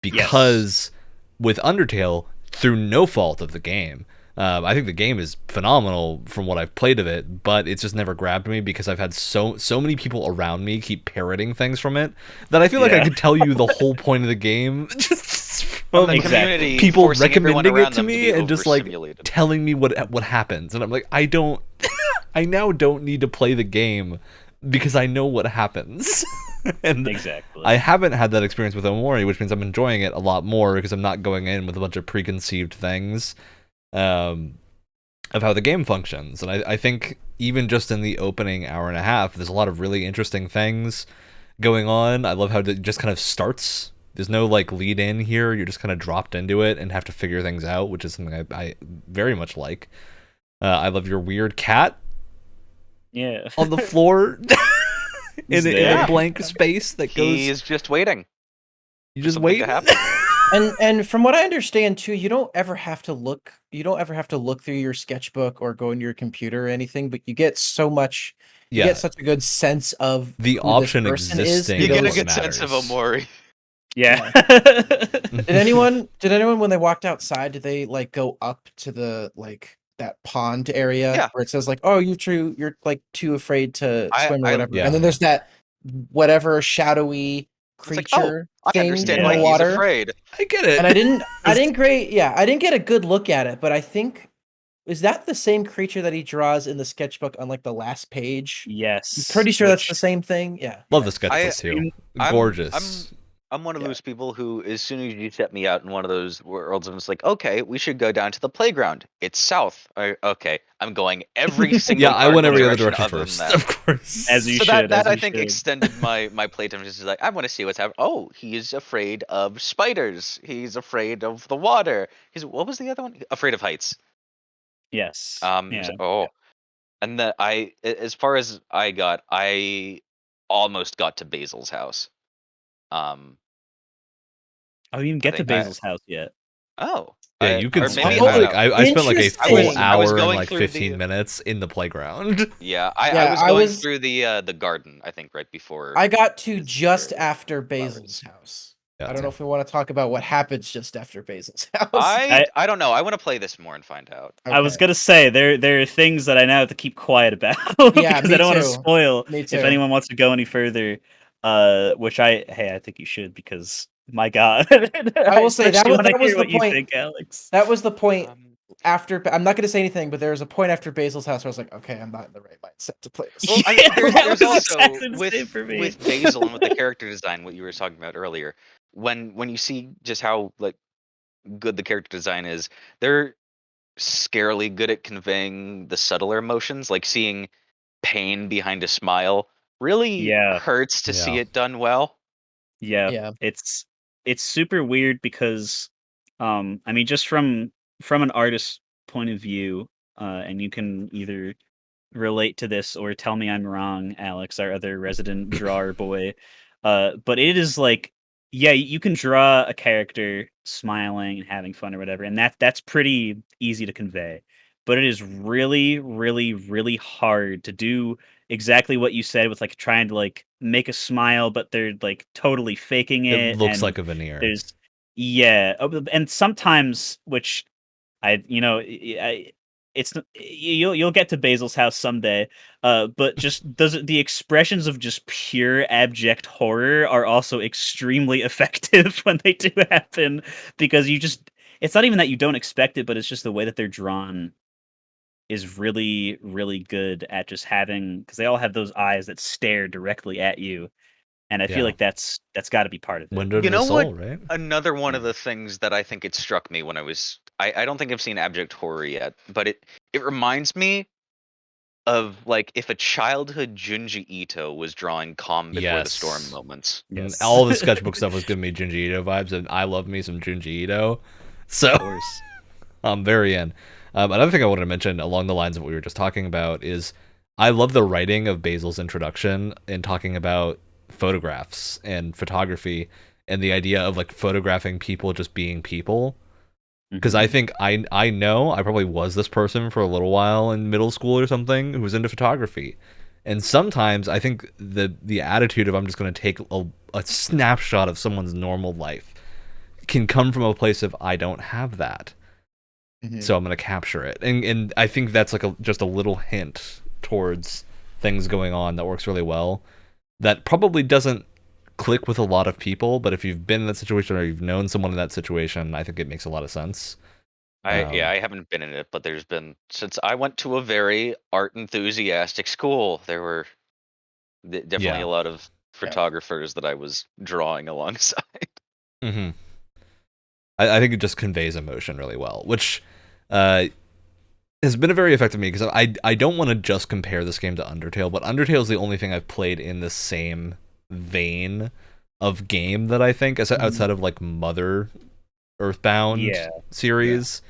Because with Undertale, through no fault of the game, I think the game is phenomenal from what I've played of it, but it's just never grabbed me because I've had so many people around me keep parroting things from it that I feel like I could tell you the whole point of the game just from The community people forcing everyone recommending it around to them me be and just like overstimulated. telling me what happens, and I'm like, I now don't need to play the game because I know what happens. And Exactly. I haven't had that experience with Omori, which means I'm enjoying it a lot more because I'm not going in with a bunch of preconceived things of how the game functions. And I think even just in the opening hour and a half, there's a lot of really interesting things going on. I love how it just kind of starts. There's no like lead in here. You're just kind of dropped into it and have to figure things out, which is something I very much like. I love your weird cat on the floor in a blank space that goes. He's just waiting. You just something wait. to happen. And from what I understand too, you don't ever have to look through your sketchbook or go into your computer or anything, but you get so much you Yeah, get such a good sense of the who this option person is existing through You get a is what those. good sense of matters. Omori. Yeah. Did anyone when they walked outside, did they like go up to the like that pond area Yeah. where it says like, oh, you're like too afraid to swim or whatever. Yeah. And then there's that whatever shadowy It's like, oh, creature I thing understand in why the he's water. afraid. I get it. And I didn't get a good look at it, but I think is that the same creature that he draws in the sketchbook on like the last page? Yes. I'm pretty sure that's which- the same thing. Yeah. Love the sketchbook I- too. I'm- Gorgeous. I'm one of Yeah. those people who, as soon as you set me out in one of those worlds, I'm just like, okay, we should go down to the playground. It's south. Okay, I'm going every single. Yeah, I went cardinal every other direction other than first, that. of course. As you So should. that as I you think should. extended my playtime. Just like, I want to see what's happening. Oh, he's afraid of spiders. He's afraid of the water. What was the other one? Afraid of heights. Yes. Yeah. And then as far as I almost got to Basil's house. Oh, you didn't get to think Basil's house yet. Oh. Yeah, you can or spend maybe like I spent like a Interesting. full I was hour and going like through 15 the- minutes in the playground. Yeah, Yeah, I was I going was- through the garden, I think, right before. I got to It's just very after flowers. Basil's house. Yeah, I don't know if we want to talk about what happens just after Basil's house. I don't know. I want to play this more and find out. I was Okay. gonna say there are things that I now have to keep quiet about Yeah, because me I don't want to too. spoil Me if too. anyone wants to go any further. Which I think you should because my God, I will say that especially was- when I that was hear the what you point. think, Alex. That was the point Um, after. I'm not going to say anything, but there was a point after Basil's house where I was like, okay, I'm not in the right mindset to play this. Well, Yeah, there's that was also exactly the same for me. with Basil and with the character design, what you were talking about earlier. When you see just how like good the character design is, they're scarily good at conveying the subtler emotions, like seeing pain behind a smile really Yeah. hurts to see Yeah. it done well. Yeah, Yeah. it's super weird because, I mean, just from an artist's point of view, and you can either relate to this or tell me I'm wrong, Alex, our other resident drawer boy. But it is like, yeah, you can draw a character smiling and having fun or whatever, and that's pretty easy to convey. But it is really, really, really hard to do exactly what you said with like trying to like make a smile, but they're like totally faking it. It looks and like a veneer. there's and sometimes which it's you'll get to Basil's house someday, but just the expressions of just pure abject horror are also extremely effective when they do happen because it's not even that you don't expect it, but it's just the way that they're drawn is really, really good at just having because they all have those eyes that stare directly at you, and I Yeah. feel like that's got to be part of it. Window to You the know soul, what? right? Another one of the things that I think it struck me when I don't think I've seen abject horror yet, but it reminds me of like if a childhood Junji Ito was drawing calm before the storm Yes. moments. And Yes. all the sketchbook stuff was giving me Junji Ito vibes, and I love me some Junji Ito. So Of course. I'm very in. Another thing I wanted to mention along the lines of what we were just talking about is I love the writing of Basil's introduction in talking about photographs and photography and the idea of like photographing people just being people. Because I think I know I probably was this person for a little while in middle school or something who was into photography. And sometimes I think the attitude of I'm just going to take a snapshot of someone's normal life can come from a place of I don't have that. Mhm. So I'm going to capture it. And I think that's like just a little hint towards things going on that works really well. That probably doesn't click with a lot of people, but if you've been in that situation or you've known someone in that situation, I think it makes a lot of sense. I haven't been in it, but there's been since I went to a very art enthusiastic school, there were definitely Yeah. a lot of photographers that I was drawing alongside. Mm-hmm. I think it just conveys emotion really well, which has been a very effective me because I don't want to just compare this game to Undertale, but Undertale is the only thing I've played in the same vein of game that I think outside of like Mother Earthbound series.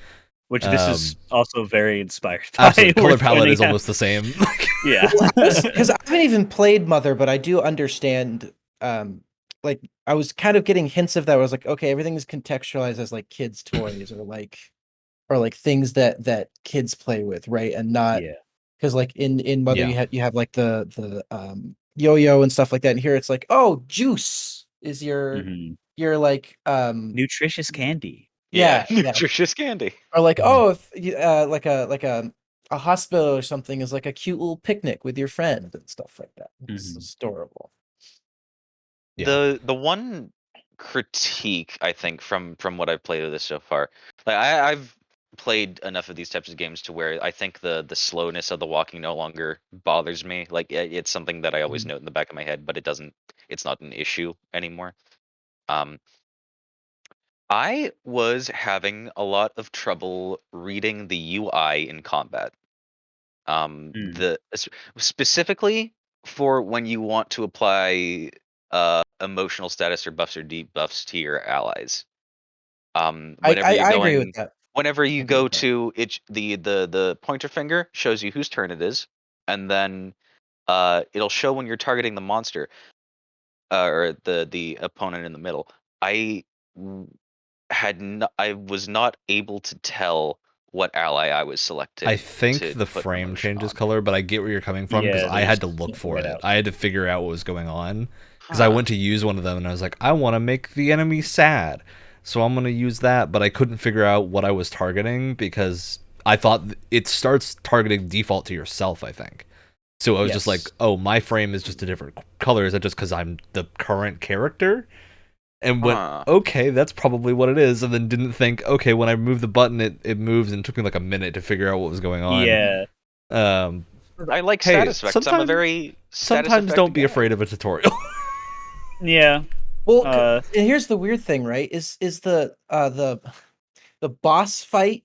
Which this is also very inspired by. Absolutely, color worth palette pointing is out. almost the same. Yeah. Because I haven't even played Mother, but I do understand like I was kind of getting hints of that. I was like, okay, everything is contextualized as like kids' toys or like things that kids play with, right? And not Yeah. because like in Mother Yeah. you have like the yo-yo and stuff like that, and here it's like, oh, juice is Mhm. your like Nutritious candy. yeah, Nutritious candy. or like, Mhm. oh, if you, like a hospital or something is like a cute little picnic with your friend and stuff like that. It's Mhm. adorable. Yeah. The one critique I think from what I've played of this so far, like I've played enough of these types of games to where I think the slowness of the walking no longer bothers me. Like it's something that I always note in the back of my head, but it's not an issue anymore. Um, I was having a lot of trouble reading the UI in combat. Mm. Specifically for when you want to apply emotional status or buffs or debuffs to your allies. Whenever you're I agree with going, that. whenever I you agree go with that. to it, the pointer finger shows you whose turn it is, and then it'll show when you're targeting the monster or the opponent in the middle. I I was not able to tell what ally I was I selecting think to the put an frame emotion changes on. color, but I get where you're coming from because Yeah, I there's had to look for right it. out. I had to figure out what was going on because I Huh. went to use one of them and I was like, I want to make the enemy sad, so I'm gonna use that, but I couldn't figure out what I was targeting because I thought it starts targeting default to yourself. I think. So I was just like, Yes. oh, my frame is just a different color. Is that just because I'm the current character? And went, Huh. okay, that's probably what it is. And then didn't think, okay, when I move the button, it moves, and it took me like a minute to figure out what was going on. Yeah. Um, I like hey, status effects. I'm a very status sometimes effect don't be guy. afraid of a tutorial. Yeah. Well, Uh, and here's the weird thing, right? Is the boss fight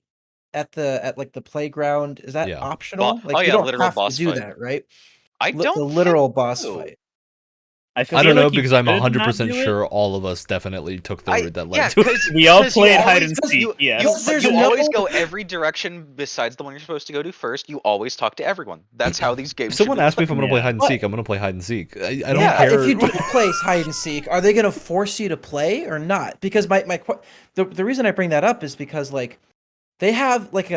at like the playground, is that Yeah. optional? Oh Like you yeah, don't literal have to boss do fight. that, right? I The don't think literal boss so. fight. I Because I feel don't know like you because I'm could not 100% do it. sure all of us definitely took the route that Yeah, led to it. because We all you played hide always and because seek. you Yes. there's you no always go every direction besides the one you're supposed to go to first. You always talk to everyone. That's how these If games should someone be asks me if I'm played. going to play Yeah. hide and But seek, I'm going to play hide and seek. I don't Yeah. care. if you do play hide and seek, are they going to force you to play or not? Because the reason I bring that up is because like they have like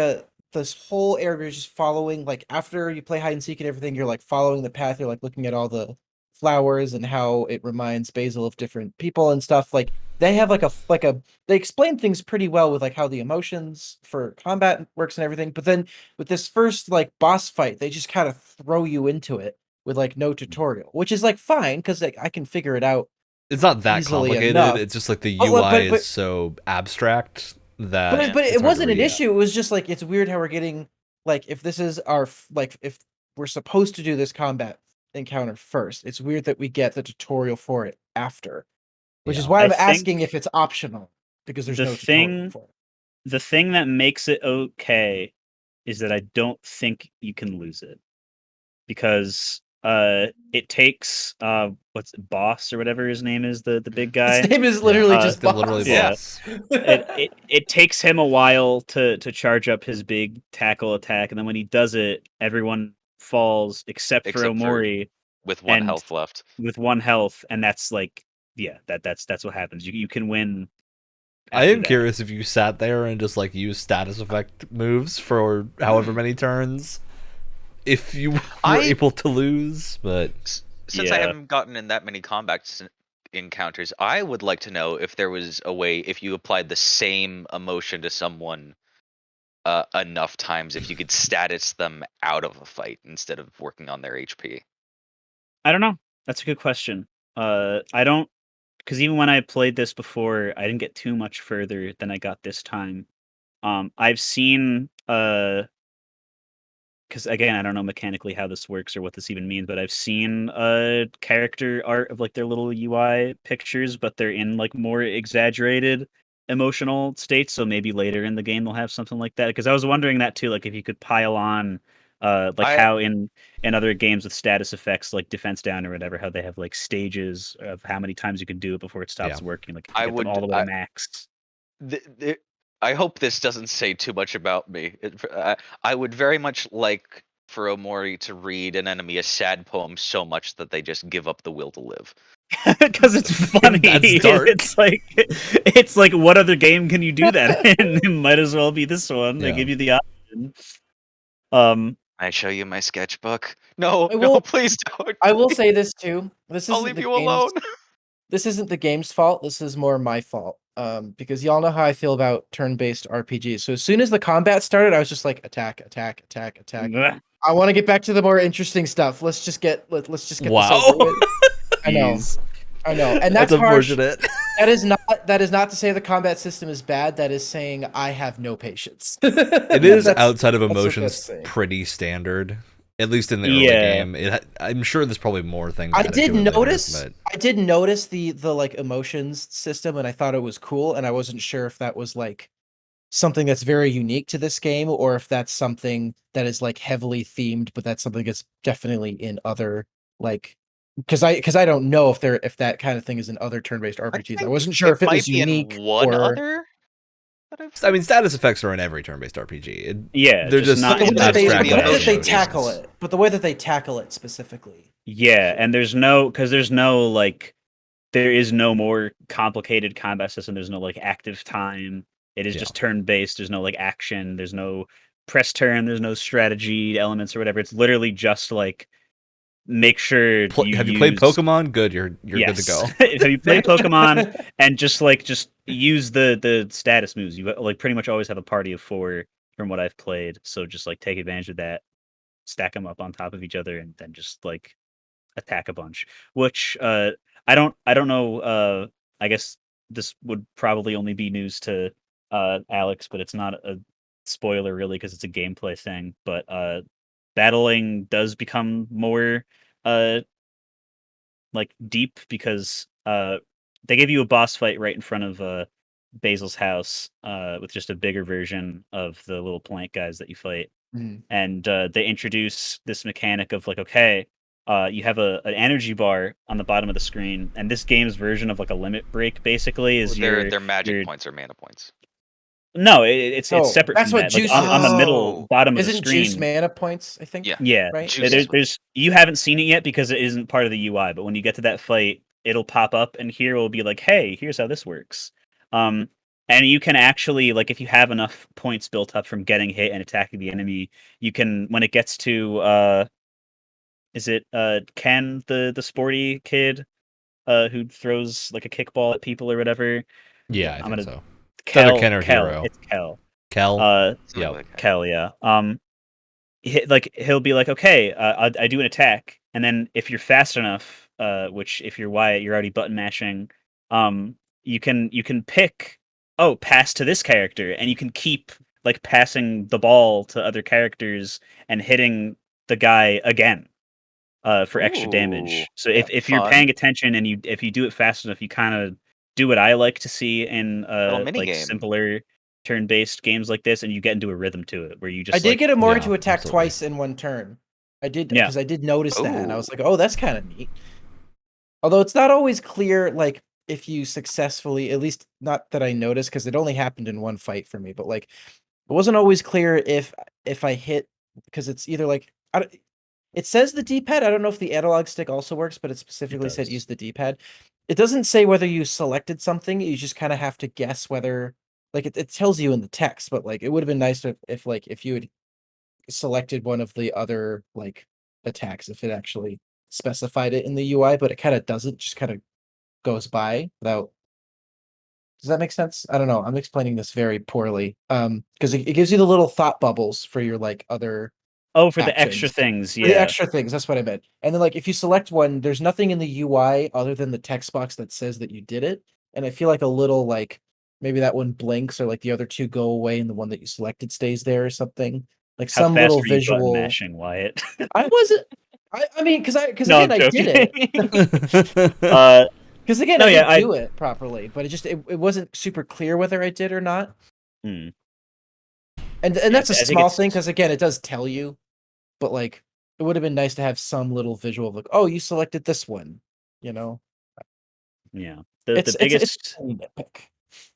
this whole area just following, like after you play hide and seek and everything, you're like following the path, you're like looking at all the flowers and how it reminds Basil of different people and stuff. Like they have they explain things pretty well with like how the emotions for combat works and everything. But then with this first like boss fight, they just kind of throw you into it with like no tutorial, which is like fine because like, I can figure it out It's not that easily complicated. enough. It's just like the But UI but is so abstract that but Yeah. but it's it hard to wasn't an read. issue. It was just like it's weird how we're getting like if this is like if we're supposed to do this combat encounter first, it's weird that we get the tutorial for it after, which is Yeah. why I I'm think asking if it's optional because there's the no tutorial thing for it. the thing that makes it okay is that I don't think you can lose it because it takes what's it, boss or whatever his name is, the big His guy. name is Yeah. literally Uh, just Literally boss. yeah. boss. It takes him a while to charge up his big tackle attack, and then when he does it, everyone falls except for Except for Omori with one and health left. with one health, and that's like that's what happens. You can win I after am that. curious if you sat there and just like used status effect moves for however many turns, if you were I able to lose. But since I Yeah. haven't gotten in that many combat encounters, I would like to know if there was a way if you applied the same emotion to someone enough times if you could status them out of a fight instead of working on their HP. I don't know. That's a good question. I don't because even when I played this before, I didn't get too much further than I got this time. I've seen because again, I don't know mechanically how this works or what this even means, but I've seen character art of like their little UI pictures, but they're in like more exaggerated emotional states. So maybe later in the game they'll have something like that. Because I was wondering that too, like if you could pile on like I how in other games with status effects like Defense Down or whatever, how they have like stages of how many times you can do it before it stops yeah, working. Like if you I get them all would the way to max. th- th- I hope this doesn't say too much about me. I would very much like for Omori to read an enemy a sad poem so much that they just give up the will to live. because it's funny. That's dark. It's like what other game can you do that in? It might as well be this one. They Yeah. give you the option. I show you my sketchbook. No, I will- please don't. I will say this too. This I'll isn't leave the you game's, alone. This isn't the game's fault. This is more my fault. Because y'all know how I feel about turn-based RPGs. So as soon as the combat started, I was just like, attack, attack, attack, attack. Ugh. I want to get back to the more interesting stuff. Let's just get this Wow. over with. I know, Jeez. and that's harsh. unfortunate. That is not to say the combat system is bad. That is saying I have no patience. It is That's- outside of what emotions that's saying. pretty standard, at least in the early Yeah. game. I'm sure there's probably more things. I added to did it later, notice. but I did notice the like emotions system, and I thought it was cool. And I wasn't sure if that was like something that's very unique to this game, or if that's something that is like heavily themed, but that's something that's definitely in other like. Because I don't know if that kind of thing is in other turn-based RPGs. I think wasn't sure if it might was be unique in one or. other. That I've I mean, status effects are in every turn-based RPG. Yeah, they're just just not But the in way that they, abstract the way that they emotions. tackle it, but the way that they tackle it specifically. Yeah, and there's no like there is no more complicated combat system. There's no like active time. It is Yeah. just turn based. There's no like action. There's no press turn. There's no strategy elements or whatever. It's literally just like make sure Have you played use- Pokemon? Good, you're good to Yes. go. Have you played Pokemon and just use the status moves? You like pretty much always have a party of 4 from what I've played. So just like take advantage of that, stack them up on top of each other, and then just like attack a bunch. Which I don't know. I guess this would probably only be news to Alex, but it's not a spoiler really because it's a gameplay thing. But battling does become more like deep because they give you a boss fight right in front of Basil's house with just a bigger version of the little plant guys that you fight. Mhm. And they introduce this mechanic of like, okay, you have an energy bar on the bottom of the screen, and this game's version of like a limit break basically is their magic your points or mana points. no, it's Oh, separate that's from what that. Like juice on the is. middle bottom of the Isn't screen. juice mana points? I think. Yeah. Yeah, Right? Juice there's, is- there's you haven't seen it yet because it isn't part of the UI. But when you get to that fight, it'll pop up, and here will be like, "Hey, here's how this works." And you can actually like if you have enough points built up from getting hit and attacking the enemy, you can when it gets to is it Ken the sporty kid who throws like a kickball at people or whatever? Yeah, I I'm think gonna so. It's either Kel Ken or Kel Hero. it's Kel. Kel. Something Yep. like that. Kel, yeah. He'll be like, okay, I do an attack, and then if you're fast enough, which if you're Wyatt, you're already button mashing. You can pick, oh, pass to this character, and you can keep like passing the ball to other characters and hitting the guy again, for extra Ooh, damage. So if you're fun. paying attention and if you do it fast enough, you kind of do what I like to see in Little mini like game. simpler turn-based games like this, and you get into a rhythm to it where you just I did like, get Omori yeah, to attack absolutely. twice in one turn. I did Yeah. because I did notice that, and I was Ooh. like, "Oh, that's kind of neat." Although it's not always clear, like if you successfully, at least not that I noticed, because it only happened in one fight for me. But like, it wasn't always clear if I hit because it's either like it says the D-pad. I don't know if the analog stick also works, but it specifically said does. use the D-pad. It doesn't say whether you selected something. You just kind of have to guess whether like it tells you in the text, but like it would have been nice if you had selected one of the other like attacks if it actually specified it in the UI, but it kind of doesn't, just kind of goes by without. Does that make sense? I don't know. I'm explaining this very poorly. Because it gives you the little thought bubbles for your like other Oh, for the extra actions. things, for the yeah. extra things. That's what I meant. And then like if you select one, there's nothing in the UI other than the text box that says that you did it. And I feel like a little like maybe that one blinks or like the other two go away and the one that you selected stays there or something. Like How some fast little were you button visual. mashing, Wyatt? I wasn't. I mean, because No, again, I'm I did it. uh, Because again, No, I yeah, didn't I- do it properly, but it wasn't super clear whether I did or not. hmm. And Yeah, that's a I think small it's- thing because again, it does tell you, but like it would have been nice to have some little visual of like, oh, you selected this one, you know. Yeah. The It's biggest a nitpick.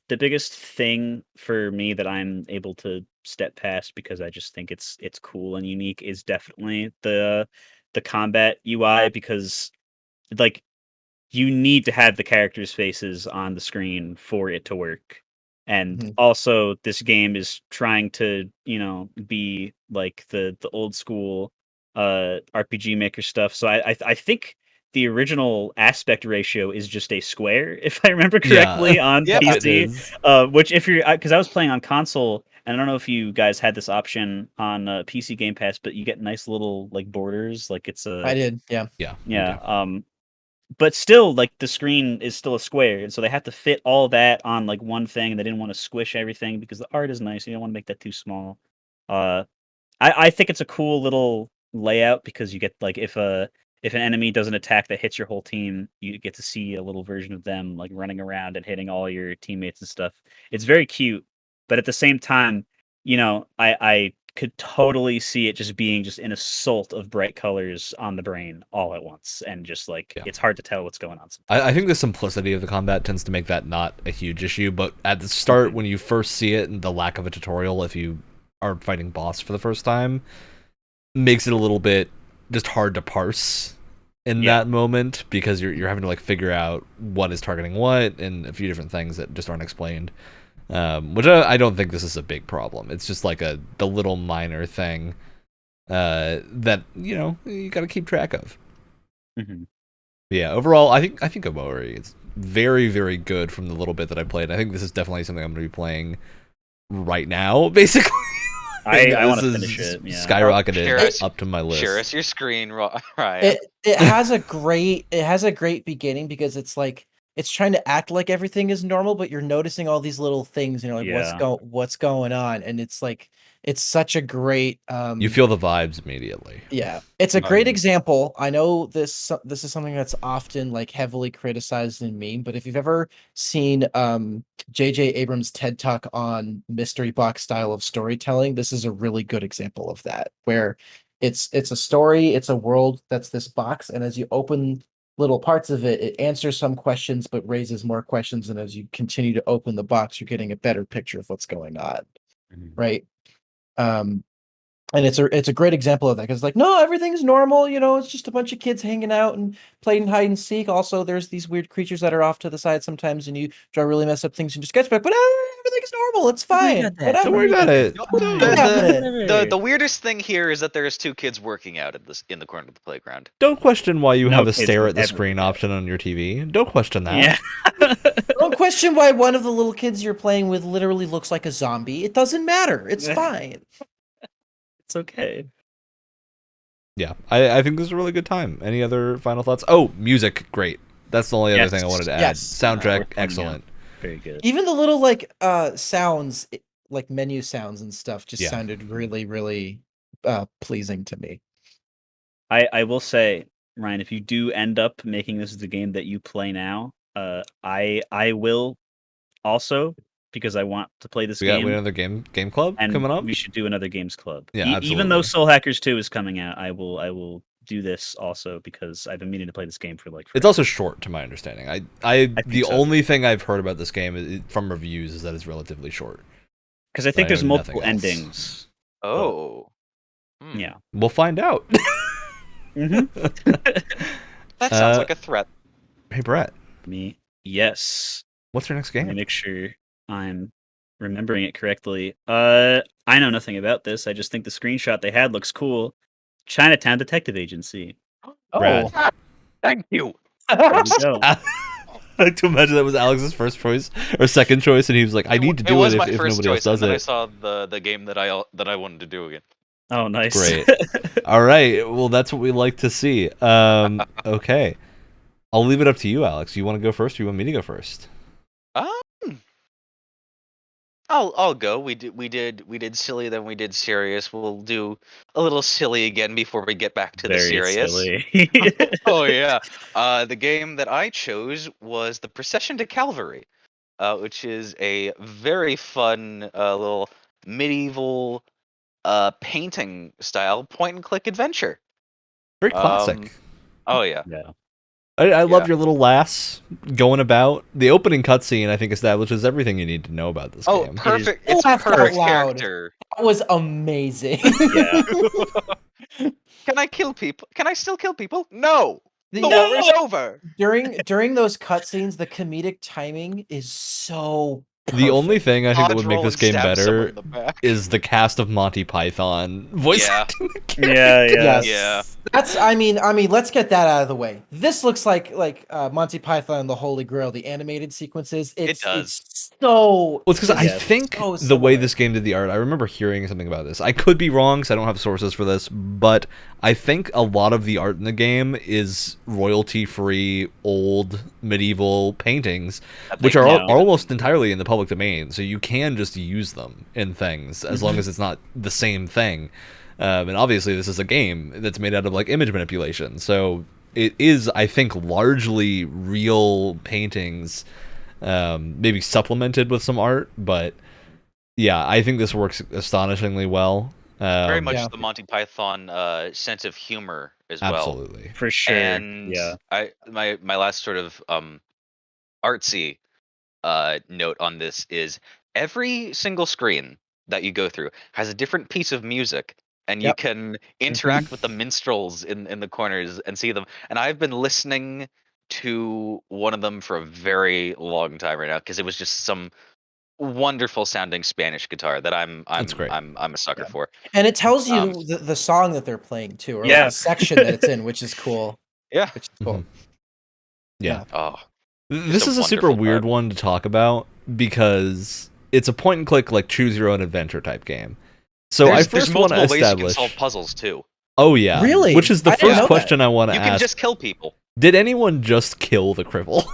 the biggest thing for me that I'm able to step past because I just think it's cool and unique is definitely the combat UI because like you need to have the characters' faces on the screen for it to work. And Mhm. also, this game is trying to, be like the old school RPG Maker stuff. So I think the original aspect ratio is just a square, if I remember correctly, on Yep. It PC. is. Which, if you're, because I was playing on console, and I don't know if you guys had this option on PC Game Pass, but you get nice little like borders, like it's a I did, yeah. Yeah. we yeah. do. But still, like the screen is still a square, and so they have to fit all that on like one thing. And they didn't want to squish everything because the art is nice. You don't want to make that too small. Uh, I think it's a cool little layout because you get like if an enemy does an attack that hits your whole team, you get to see a little version of them like running around and hitting all your teammates and stuff. It's very cute, but at the same time, I could totally see it just being just an assault of bright colors on the brain all at once, and just like Yeah. it's hard to tell what's going on. I think the simplicity of the combat tends to make that not a huge issue, but at the start, when you first see it, and the lack of a tutorial, if you are fighting boss for the first time, makes it a little bit just hard to parse in that moment, because you're having to like figure out what is targeting what, and a few different things that just aren't explained. Which I don't think this is a big problem. It's just like the little minor thing that you got to keep track of. Mhm. Yeah, overall, I think Omori is very, very good from the little bit that I played. I think this is definitely something I'm going to be playing right now, basically. I want to This finish is it. Yeah. skyrocketed Share us- up to my list. Share us your screen, Ryan. It has a great beginning because it's like it's trying to act like everything is normal, but you're noticing all these little things, and you're like, Yeah. what's going on? And it's like it's such a great You feel the vibes immediately. yeah, it's a great Mhm. example. I know this is something that's often like heavily criticized in meme, but if you've ever seen JJ Abrams' TED Talk on mystery box style of storytelling, this is a really good example of that, where it's a story, it's a world that's this box, and as you open little parts of it, it answers some questions but raises more questions, and as you continue to open the box, you're getting a better picture of what's going on, Mhm. right? Um and it's a great example of that, because like, no, everything's normal, it's just a bunch of kids hanging out and playing hide and seek. Also, there's these weird creatures that are off to the side sometimes, and you draw really messed up things in your sketchbook, but everything's normal. It's fine. Don't worry about it. The weirdest thing here is that there's two kids working out in the corner of the playground. Don't question why you No have a kids stare would at the ever screen do that. option on your TV. Don't question that. Yeah. Don't question why one of the little kids you're playing with literally looks like a zombie. It doesn't matter. It's fine. It's okay. Yeah, I think this is a really good time. Any other final thoughts? Oh, music, great. That's the only other thing I wanted to add. Yes. Soundtrack, Worth pointing out. excellent. Very good. Even the little like sounds, like menu sounds and stuff, just Yeah. sounded really, really pleasing to me. I will say, Ryan, if you do end up making this the game that you play now, I will also, because I want to play this We got game, another game club and coming up. we should do another games club. Yeah, Even though absolutely. Soul Hackers 2 is coming out, I will do this also because I've been meaning to play this game for like. It's also short, to my understanding. think The so. only thing I've heard about this game from reviews is that it's relatively short. Because I think I there's know multiple nothing else. endings. Oh. Yeah. We'll find out. Mm-hmm. That sounds like a threat. Hey, Brett, Me. Yes. what's your next Let me game? make sure I'm remembering it correctly. I know nothing about this. I just think the screenshot they had looks cool. Chinatown Detective Agency. Brad. Thank you. There we go. I like to imagine that was Alex's first choice or second choice, and he was like, "I need to do was it my if first nobody else choice, does and then I it." saw the game that I wanted to do again. Oh, nice. Great. All right. Well, that's what we like to see. Okay. I'll leave it up to you, Alex. You want to go first, or you want me to go first? I'll go. We did silly, then we did serious. We'll do a little silly again before we get back to the Very serious. silly. Oh yeah. The game that I chose was the Procession to Calvary, which is a very fun little medieval painting style point and click adventure. Very classic. Oh yeah. Yeah. I love yeah. your little lass going about. The opening cutscene, I think, establishes everything you need to know about this Oh, game. perfect! It is- It's a Laughed out perfect loud. character. That was amazing. Yeah. Can I kill people? Can I still kill people? No. The war is over. During those cutscenes, the comedic timing is so perfect. The only thing I think that Dodge would make roll this and game stab someone better in the back. is the cast of Monty Python voice Yeah. acting. Yeah, Yes. Yeah. That's I mean, let's get that out of the way. This looks like Monty Python and the Holy Grail, the animated sequences. It does. It's so Well, it's because I Yeah. think so the way similar. this game did the art, I remember hearing something about this. I could be wrong because I don't have sources for this, but I think a lot of the art in the game is royalty-free, old, medieval paintings, which are know. almost entirely in the public domain, so you can just use them in things as long as it's not the same thing. And obviously, this is a game that's made out of like image manipulation, so it is, I think, largely real paintings. Maybe supplemented with some art, but yeah, I think this works astonishingly well. Very much Yeah. the Monty Python sense of humor as well. Absolutely. For sure. And yeah. my last sort of artsy note on this is every single screen that you go through has a different piece of music, and you Yep. can interact with the minstrels in the corners and see them. And I've been listening to one of them for a very long time right now because it was just some wonderful sounding Spanish guitar that I'm That's great. I'm a sucker Yeah. for. And it tells you the song that they're playing too, or like Yeah. the section that it's in, which is cool. Yeah. Which is cool. Mhm. Yeah. Oh, This a is a super wonderful weird part. one to talk about because it's a point and click, like choose your own adventure type game. So I there's first want to multiple ways you can establish. solve puzzles too. Oh yeah, Really? Which is the I didn't know first that. question I want to You can ask. just kill people. Did anyone just kill the cripple?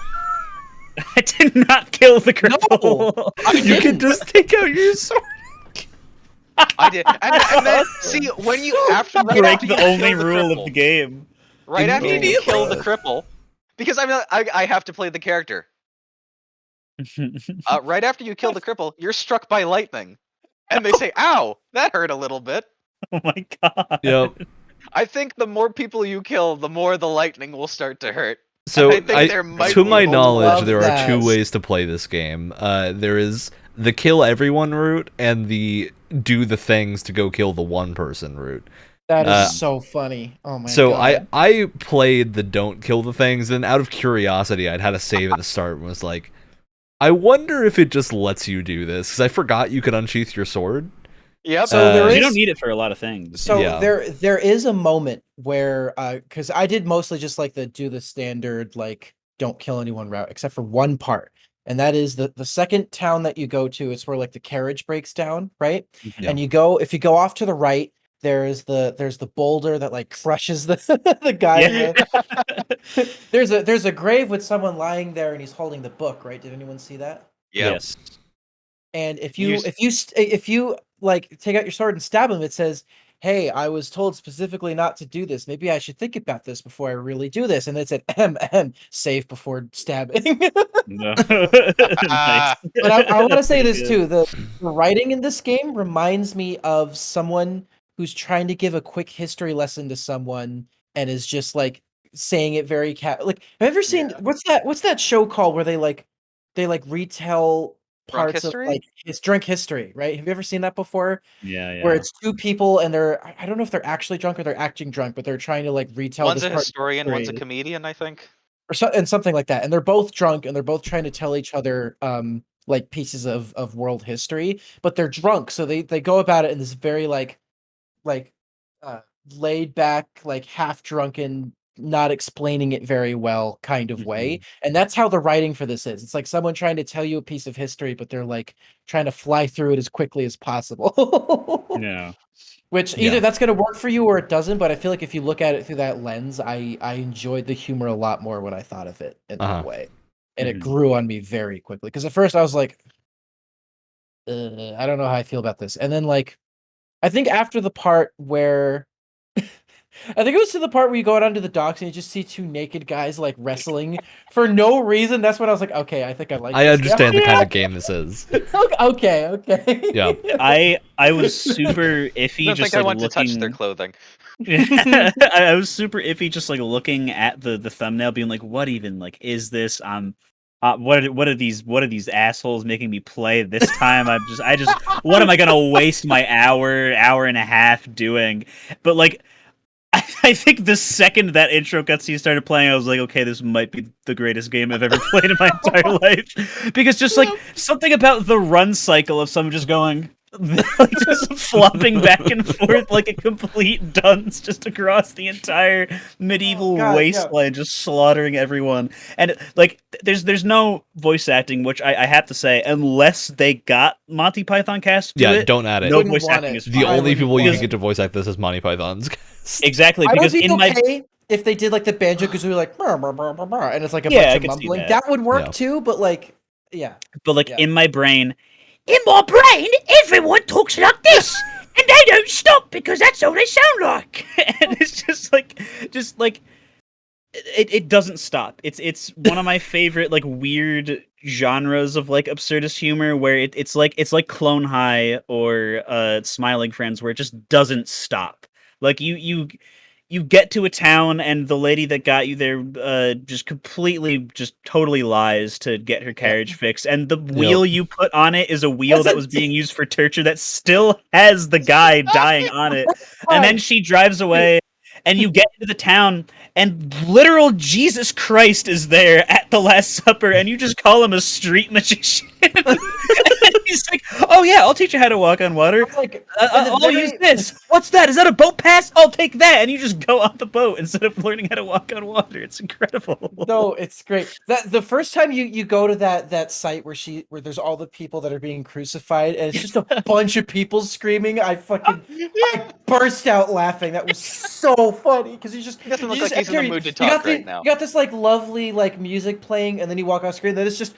I did not kill the cripple. You can just take out your sword. I did, and then see when you after right Break after you the only kill the rule cripple, of the game. right after you Immediately. kill the cripple, because I have to play the character. Right after you kill the cripple, you're struck by lightning, and they say, "Ow, that hurt a little bit." Oh my god. Yep. I think the more people you kill, the more the lightning will start to hurt. So I think there might to be my multiple knowledge, love there that. are two ways to play this game. There is the kill everyone route and the do the things to go kill the one person route. That is Uh, so funny. Oh my So god. I played the don't kill the things, and out of curiosity, I'd had a save at the start and was like, I wonder if it just lets you do this, because I forgot you could unsheath your sword. Yep. So there Uh, You is don't need it for a lot of things. So Yeah. there is a moment where because I did mostly just like the do the standard like don't kill anyone route, except for one part. And that is the second town that you go to, it's where like the carriage breaks down, right? Yeah. And if you go off to the right, there's the boulder that like crushes the the guy. Yeah. There's a grave with someone lying there and he's holding the book, right? Did anyone see that? Yep. Yes. And if You you like take out your sword and stab him, it says, "Hey, I was told specifically not to do this. Maybe I should think about this before I really do this." And it said, "Save before stabbing." No. Ah. Nice. But I want to say Pretty this good. too: the writing in this game reminds me of someone who's trying to give a quick history lesson to someone and is just like saying it very like. Have you ever seen Yeah. what's that show called where they retell Drunk parts of history? like his drunk history, right? Have you ever seen that before? Yeah, Where yeah. it's two people and I don't know if they're actually drunk or they're acting drunk, but they're trying to like retell One's this a part of historian, one's a history comedian, I think. or and something like that. And they're both drunk and they're both trying to tell each other like pieces of world history, but they're drunk, so they go about it in this very like uh laid back, like half drunken, not explaining it very well kind of way. And that's how the writing for this is. It's like someone trying to tell you a piece of history, but they're like trying to fly through it as quickly as possible. Yeah. Which Yeah. either that's going to work for you or it doesn't, but I feel like if you look at it through that lens, I enjoyed the humor a lot more when I thought of it in Uh-huh. that way. And it Mhm. grew on me very quickly. Because at first I was like, I don't know how I feel about this. And then like, I think after the part where I think it was to the part where you go out onto the docks and you just see two naked guys like wrestling for no reason. That's when I was like, okay, I think I like I this understand the now. kind of game this is. Okay. Yeah. I was super iffy I don't just think I like want looking to touch their clothing. I was super iffy just like looking at the thumbnail being like what even like is this what are these assholes making me play this time? I just what am I gonna waste my hour and a half doing? But like I I think the second that intro cutscene started playing, I was like, okay, this might be the greatest game I've ever played in my entire life. Because just like something about the run cycle of someone just going, like just flopping back and forth like a complete dunce just across the entire medieval wasteland, just slaughtering everyone. And like, there's no voice acting, which I have to say, unless they got Monty Python cast to it. Don't add it. No voice acting is the fine. only people you can get to voice act this is Monty Python's. Exactly, I because would be in my if they did like the Banjo Kazooie, like and it's like a Yeah, I bunch of could see mumbling, that. that would work Yeah. too. But like, yeah, But like Yeah. in my brain, everyone talks like this, and they don't stop because that's all they sound like. And it's just like it doesn't stop. It's one of my favorite like weird genres of like absurdist humor where it's like Clone High or Smiling Friends, where it just doesn't stop. Like you get to a town and the lady that got you there just totally lies to get her carriage fixed, and the wheel you put on it is a wheel that was being used for torture that still has the guy dying on it. And then she drives away and you get into the town and literal Jesus Christ is there at the Last Supper, and you just call him a street magician. And he's like, oh yeah, I'll teach you how to walk on water. like I'll use this. What's that? Is that a boat pass? I'll take that. And you just go on the boat instead of learning how to walk on water. It's incredible. no, it's great. That the first time you go to that site where there's all the people that are being crucified, and it's just a bunch of people screaming. I burst out laughing. That was so funny because he doesn't look you like just he's in the enter- mood to you talk got right now. You got this like lovely like music playing, and then you walk off screen. Then it's just.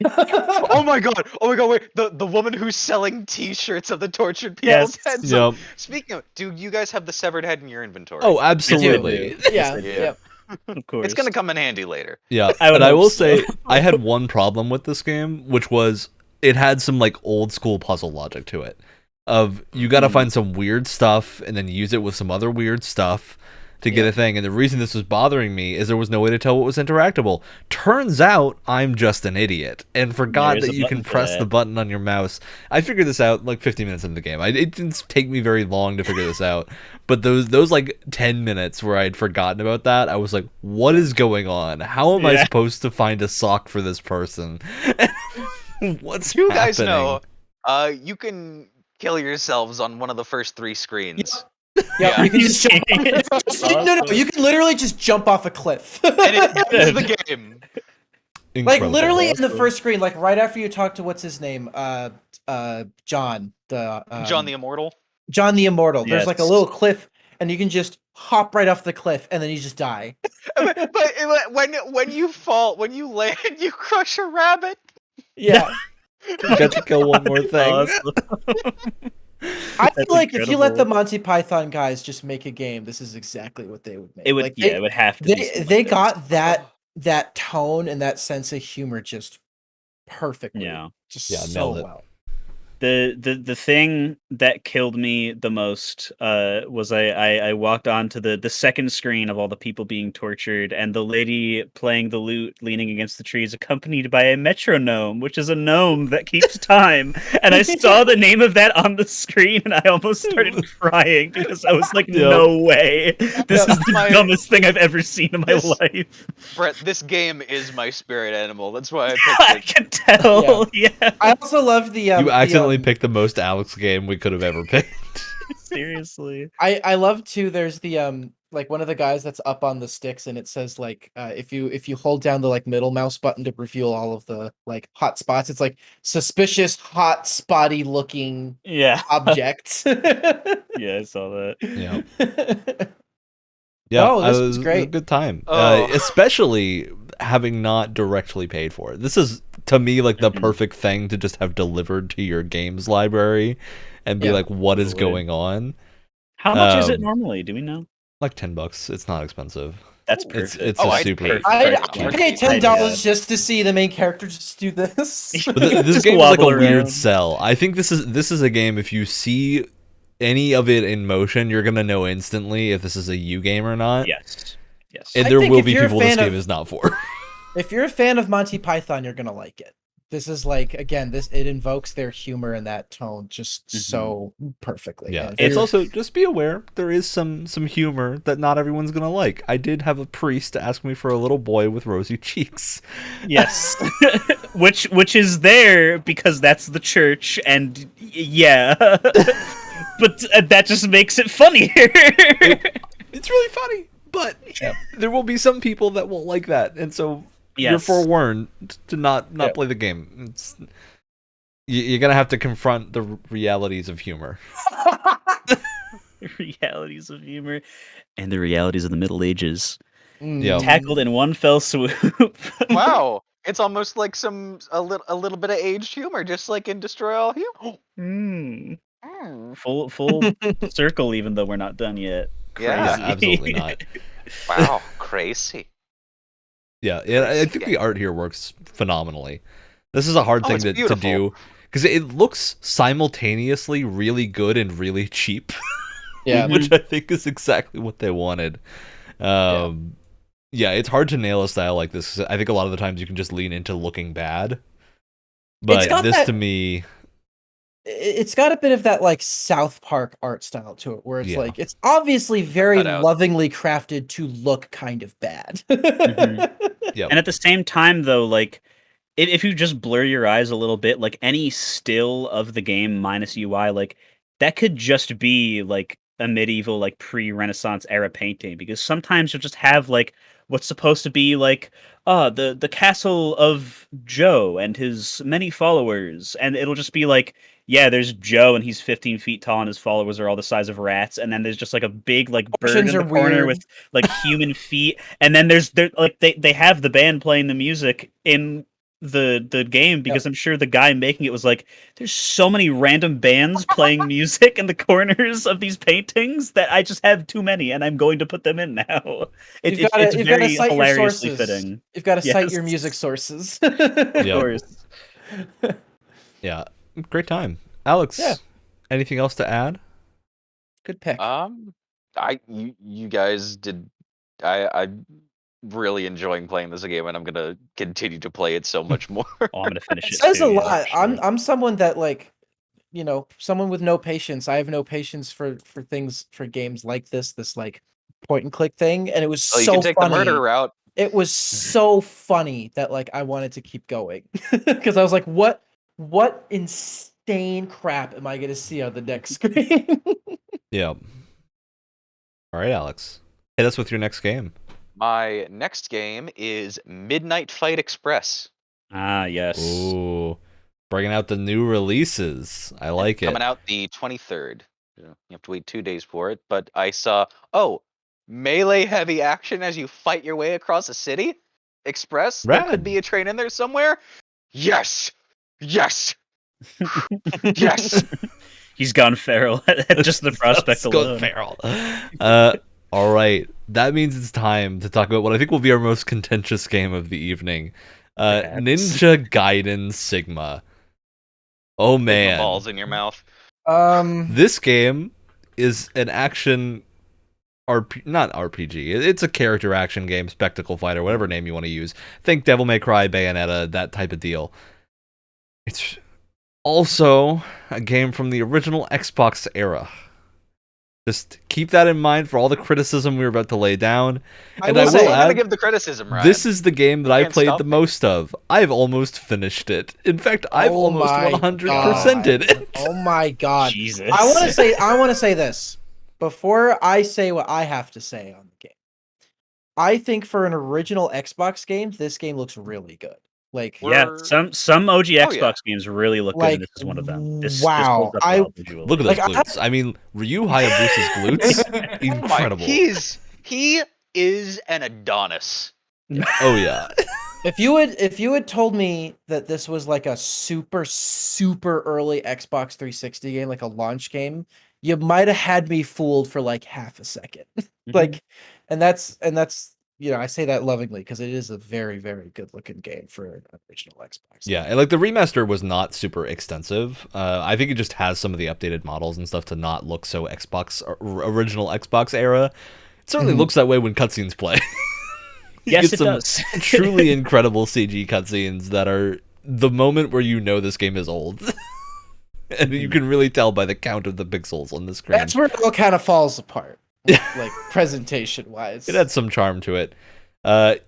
Oh my god! Wait, the woman who's selling T-shirts of the tortured people's heads. Yep. Speaking of, do you guys have the severed head in your inventory? Oh, absolutely. Yeah, Yeah. Of course. It's gonna come in handy later. Yeah, I would but I hope will so. say I had one problem with this game, which was it had some like old school puzzle logic to it. Of you got to find some weird stuff and then use it with some other weird stuff to get a thing. And the reason this was bothering me is there was no way to tell what was interactable. Turns out I'm just an idiot and forgot There's that a you button can for press that. the button on your mouse. I figured this out like 15 minutes into the game. It didn't take me very long to figure this out. But those like 10 minutes where I'd forgotten about that, I was like, what is going on? How am I supposed to find a sock for this person? What's You happening? guys know, you can kill yourselves on one of the first 3 screens. Yeah, you can just jump. It's No, you can literally just jump off a cliff. And it ends the game. Like Incredible. literally in the first screen, like right after you talk to what's his name, John, John the Immortal. John the Immortal. There's like a Yes. little cliff, and you can just hop right off the cliff, and then you just die. but when you fall, when you land, you crush a rabbit. Yeah, You got to kill one more thing. Awesome. I feel That's like if you let the incredible. Monty Python guys just make a game, this is exactly what they would make. It would, Like, it would have to. be They something they like got that tone and that sense of humor just perfectly. this. Yeah. Just Yeah, so nailed it. well. The thing that killed me the most was I walked onto the second screen of all the people being tortured, and the lady playing the lute leaning against the trees, accompanied by a metronome, which is a gnome that keeps time. And I saw the name of that on the screen, and I almost started crying because I was like, "No way! This is the dumbest thing I've ever seen in my life." Brett, this game is my spirit animal. That's why I I picked it. can tell. Yeah. I also love the You accidentally picked the most Alex game we could have ever picked. Seriously. I love too. There's the like one of the guys that's up on the sticks, and it says like if you hold down the like middle mouse button to reveal all of the like hot spots, it's like suspicious hot spotty looking Yeah. objects. Yeah, I saw that. Yeah. Yeah, Oh, this was it was a great. good time. Oh. Especially having not directly paid for it. This is, to me, like the Mhm. perfect thing to just have delivered to your games library and be Yeah, like, what is totally. going on? How much is it Um, normally? Do we know? Like $10. It's not expensive. That's It's perfect. it's Oh, a I'd super. pay- I'd Yeah. pay $10 just to see the main character just do this. But this Just game is like a wobble weird around. sell. I think this is a game. If you see any of it in motion, you're gonna know instantly if this is a U game or not. Yes. Yes. And I there think will if be you're a people this fan game of- is not for. If you're a fan of Monty Python, you're gonna like it. This is like, again, it invokes their humor and that tone just so perfectly. Yeah, man. it's also, just be aware, there is some humor that not everyone's gonna like. I did have a priest ask me for a little boy with rosy cheeks. Yes, which is there because that's the church, and yeah, but that just makes it funnier. It's really funny, but there will be some people that won't like that, and so you're forewarned to not play the game. You're gonna have to confront the realities of humor. Realities of humor, and the realities of the Middle Ages. Yeah, Tackled in one fell swoop. Wow, it's almost like a little bit of aged humor, just like in Destroy All Humans. Full circle, even though we're not done yet. Crazy. Yeah, absolutely not. Wow, crazy. Yeah, I think the art here works phenomenally. This is a hard thing to do because it looks simultaneously really good and really cheap. Yeah, which I think is exactly what they wanted. Yeah, it's hard to nail a style like this. I think a lot of the times you can just lean into looking bad, but this to me, it's got a bit of that like South Park art style to it, where it's like it's obviously very lovingly crafted to look kind of bad. Yeah, and at the same time, though, like if you just blur your eyes a little bit, like any still of the game minus UI, like that could just be like a medieval, like pre-Renaissance era painting, because sometimes you'll just have like what's supposed to be like the castle of Joe and his many followers, and it'll just be like, yeah, there's Joe and he's 15 feet tall and his followers are all the size of rats, and then there's just like a big like bird in the corner with like human feet, and then there's like they have the band playing the music in the game, because I'm sure the guy making it was like, there's so many random bands playing music in the corners of these paintings that I just have too many, and I'm going to put them in now. It's very hilariously fitting. You've got to cite your music sources. Of course. Yeah, great time, Alex. Anything else to add? Good pick. You guys did. I really enjoying playing this game, and I'm gonna continue to play it so much more. I'm gonna finish it. It says a lot. Sure. I'm someone that, like, someone with no patience. I have no patience for games like this like point and click thing, and it was so you can take funny. The murder route. It was so funny that like I wanted to keep going because I was like, what insane crap am I gonna see on the next screen? Yeah. All right, Alex, hit us with your next game. My next game is Midnight Fight Express. Ah, yes. Ooh, bringing out the new releases. I like it. Coming out the 23rd. You have to wait 2 days for it, but I saw, melee heavy action as you fight your way across a city? Express? Rad. There could be a train in there somewhere? Yes! Yes! Yes! He's gone feral at just the prospect alone. Gone feral. All right, that means it's time to talk about what I think will be our most contentious game of the evening. Ninja Gaiden Sigma. Oh man, balls in your mouth. This game is an action not RPG. It's a character action game, spectacle fighter, whatever name you want to use. Think Devil May Cry, Bayonetta, that type of deal. It's also a game from the original Xbox era. Just keep that in mind for all the criticism we were about to lay down. And I will add, I'm going to give the criticism, right? This is the game that I played the most of. I've almost finished it. In fact, I've almost 100%ed it. Oh my god. Jesus. I want to say this before I say what I have to say on the game. I think for an original Xbox game, this game looks really good. Like, some OG Xbox games really look good, and this is one of them. Wow. Look at those glutes. I mean, Ryu Hayabusa's glutes, incredible. He is an Adonis. Oh yeah. If you had told me that this was like a super early Xbox 360 game, like a launch game, you might have had me fooled for like half a second. Like, and that's I say that lovingly because it is a very, very good looking game for an original Xbox. Yeah, and like the remaster was not super extensive. I think it just has some of the updated models and stuff to not look so original Xbox era. It certainly looks that way when cutscenes play. Yes, it does. Truly incredible CG cutscenes that are the moment where you know this game is old. And you can really tell by the count of the pixels on the screen. That's where it all kind of falls apart, like presentation wise. It had some charm to it.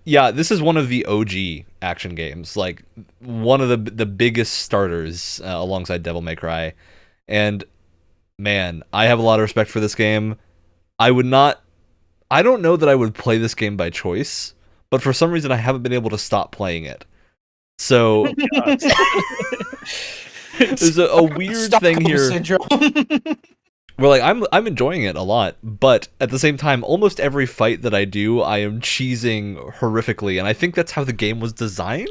Yeah, this is one of the OG action games, like one of the biggest starters alongside Devil May Cry. And man, I have a lot of respect for this game. I don't know that I would play this game by choice, but for some reason I haven't been able to stop playing it. So there's a weird thing here where like I'm enjoying it a lot, but at the same time, almost every fight that I do, I am cheesing horrifically, and I think that's how the game was designed.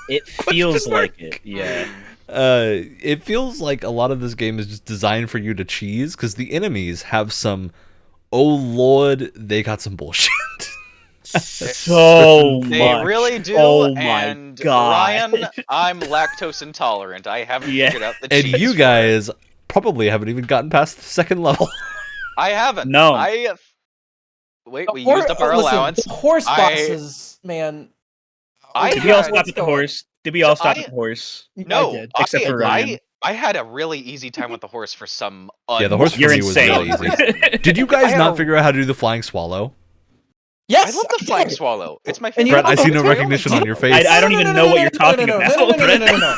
It feels like it, yeah. It feels like a lot of this game is just designed for you to cheese, because the enemies have some, oh lord, they got some bullshit. So They much. really do. Oh my and God. Ryan, I'm lactose intolerant. I haven't figured out the And cheese you for it. guys probably haven't even gotten past the second level. I haven't. No. Wait, we used up our allowance. The horse bosses, man. Did we all Yeah, stop at the horse? Did we all stop at the horse? No, I did. Except for Ryan. I had a really easy time with the horse for some. Yeah, the horse for You're me was really insane. easy. Did you guys I had not a- figure out how to do the flying swallow? Yes, I love the flying did. swallow. It's my And you favorite. Brett, I see no know- recognition on your face. I don't even know what you're talking about. No.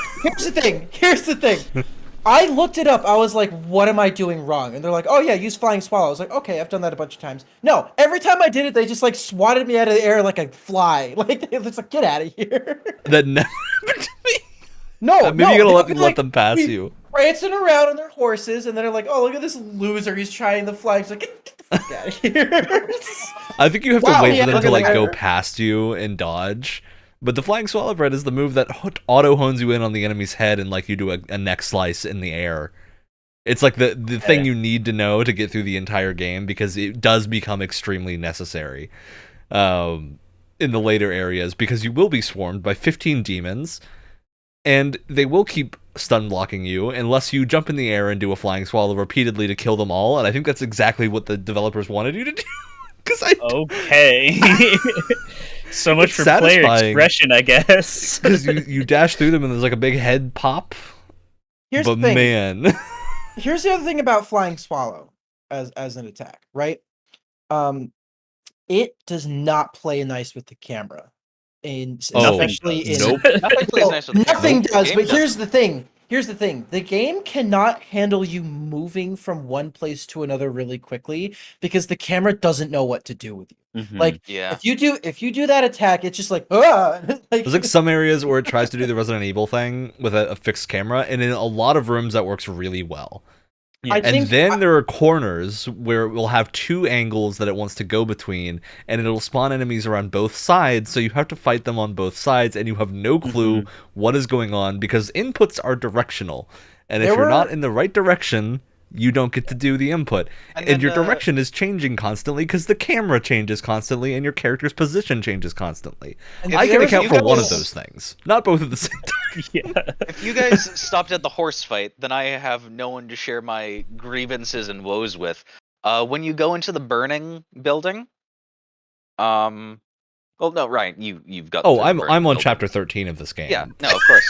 Here's the thing. I looked it up. I was like, what am I doing wrong? And they're like, oh yeah, use flying swallow. I was like, okay, I've done that a bunch of times. No, every time I did it, they just like swatted me out of the air like a fly. Like, it's like, get out of here. That never happened to me. No, Maybe you no, gotta they let them pass you. prancing around on their horses, and they're like, oh, look at this loser. He's trying the flag. He's like, get the fuck out of here. I think you have to Wow, wait yeah, for them look to at like that. go past you and dodge. But the flying swallow, Brett, is the move that auto hones you in on the enemy's head and like you do a neck slice in the air. It's like the thing you need to know to get through the entire game, because it does become extremely necessary in the later areas, because you will be swarmed by 15 demons, and they will keep stun blocking you unless you jump in the air and do a flying swallow repeatedly to kill them all. And I think that's exactly what the developers wanted you to do. Because Okay. So much It's for player satisfying. expression, I guess. because you dash through them and there's like a big head pop. Here's But the thing. man, Here's the other thing about flying swallow as an attack, right? It does not play nice with the camera, and Oh, especially in nope. Nothing plays nice with the nothing game. does. Game But doesn't. here's the thing: the game cannot handle you moving from one place to another really quickly, because the camera doesn't know what to do with you. Mhm. Like Yeah. if you do that attack, it's just like ah. Like, there's like some areas where it tries to do the Resident Evil thing with a fixed camera, and in a lot of rooms that works really well. Yeah. I And think then there are corners where it will have two angles that it wants to go between, and it'll spawn enemies around both sides, so you have to fight them on both sides, and you have no clue what is going on, because inputs are directional. And if There you're were- not in the right direction, you don't get to do the input. And And then your the- direction is changing constantly, because the camera changes constantly, and your character's position changes constantly. And I if can you- account if for you one of guys- those things. Not both at the same time. Yeah. If you guys stopped at the horse fight, then I have no one to share my grievances and woes with. When you go into the burning building, well, no, Ryan, you've got. Oh, the I'm burning on building. chapter 13 of this game. Yeah, no, of course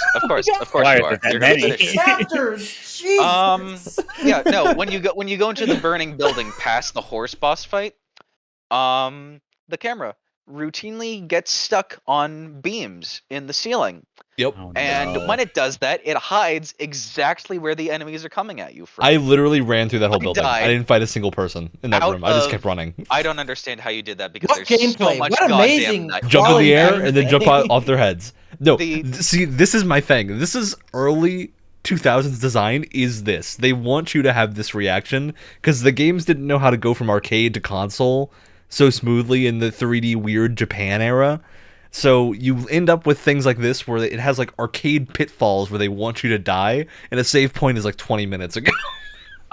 Why you are are. there You're that gonna many? finish. chapters. Jesus. Yeah, no. When you go into the burning building past the horse boss fight, the camera routinely gets stuck on beams in the ceiling, Yep. Oh, and no. when it does that, it hides exactly where the enemies are coming at you from. I literally ran through that whole I building. I died didn't fight a single person in that out room. I just of- kept running. I don't understand how you did that, because What there's gameplay? so much What goddamn amazing night. Jump in quality the air and then jump gameplay. off their heads. No, The- see, this is my thing. This is early 2000s design. Is this? They want you to have this reaction, because the games didn't know how to go from arcade to console so smoothly in the 3D weird Japan era. So you end up with things like this, where it has like arcade pitfalls where they want you to die, and a save point is like 20 minutes ago.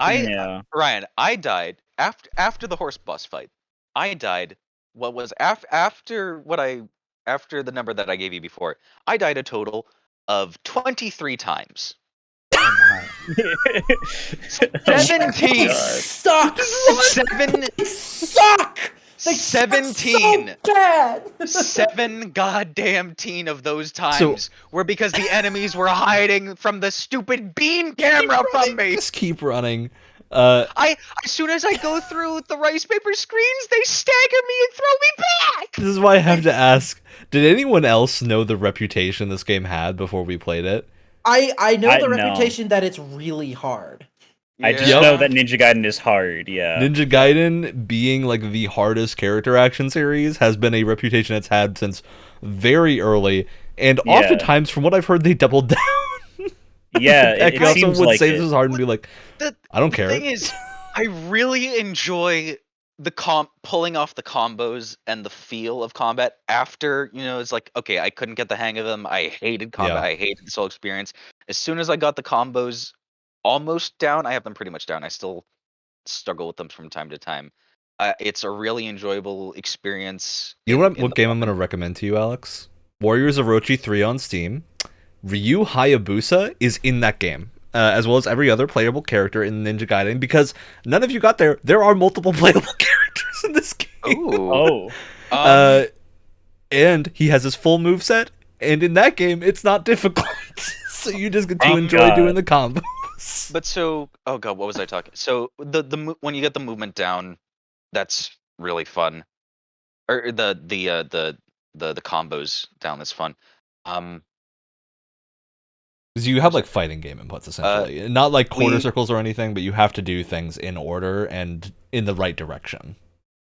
Yeah. Ryan, I died after the horse boss fight. I died. What was after the number that I gave you before? I died a total of 23 times. 17. Suck. Seven. Suck. They suck 17. so bad. 17 of those times were because the enemies were hiding from the stupid beam camera from me. Just keep running. As soon as I go through the rice paper screens, they stagger me and throw me back. This is why I have to ask, did anyone else know the reputation this game had before we played it? I know the No. reputation that it's really hard. I just Yep. know that Ninja Gaiden is hard. Yeah. Ninja Gaiden, being like the hardest character action series, has been a reputation it's had since very early, and Yeah. oftentimes, from what I've heard, they doubled down. Yeah, Becky it also seems would like say it. this is hard and be like, The I don't care. thing is, I really enjoy the pulling off the combos and the feel of combat after, it's like, okay, I couldn't get the hang of them. I hated combat. Yeah. I hated this whole experience. As soon as I got the combos almost down, I have them pretty much down. I still struggle with them from time to time. It's a really enjoyable experience. You know in what the game I'm going to recommend to you, Alex? Warriors of Orochi 3 on Steam. Ryu Hayabusa is in that game, as well as every other playable character in Ninja Gaiden, because none of you got there. There are multiple playable characters in this game. Ooh. Oh. And he has his full moveset, and in that game, it's not difficult. So you just get to Thank enjoy God. doing the combos. But oh god, what was I talking? So when you get the movement down, that's really fun. Or the combos down, that's fun. Because you have like fighting game inputs essentially, not like quarter circles or anything, but you have to do things in order and in the right direction.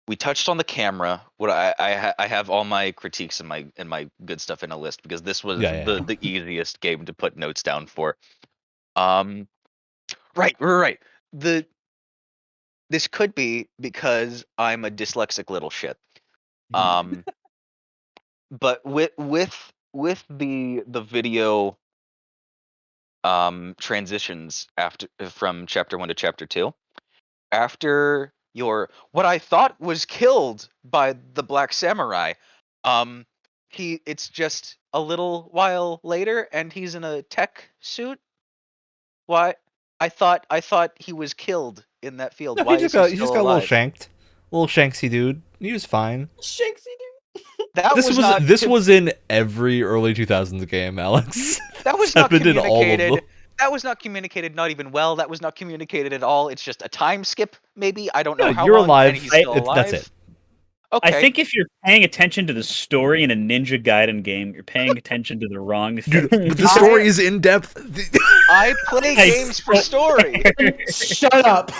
We touched on the camera. What I have all my critiques and my good stuff in a list, because this was the easiest game to put notes down for. Right. This could be because I'm a dyslexic little shit. But with the video transitions from chapter 1 to chapter 2, after what I thought was killed by the Black Samurai, it's just a little while later and he's in a tech suit. Why? I thought he was killed in that field. No, Why he just is he got still a little alive? shanked, little shanksy dude. He was fine. Shanksy This was in every early 2000s game, Alex. That was not happened in all of communicated. them. That was not communicated, not even well. That was not communicated at all. It's just a time skip, maybe. I don't know No, how you're long. alive. And he's still alive. That's it. Okay. I think if you're paying attention to the story in a Ninja Gaiden game, you're paying attention to the wrong thing. Dude, the story is in depth. I play games for story. Shut up.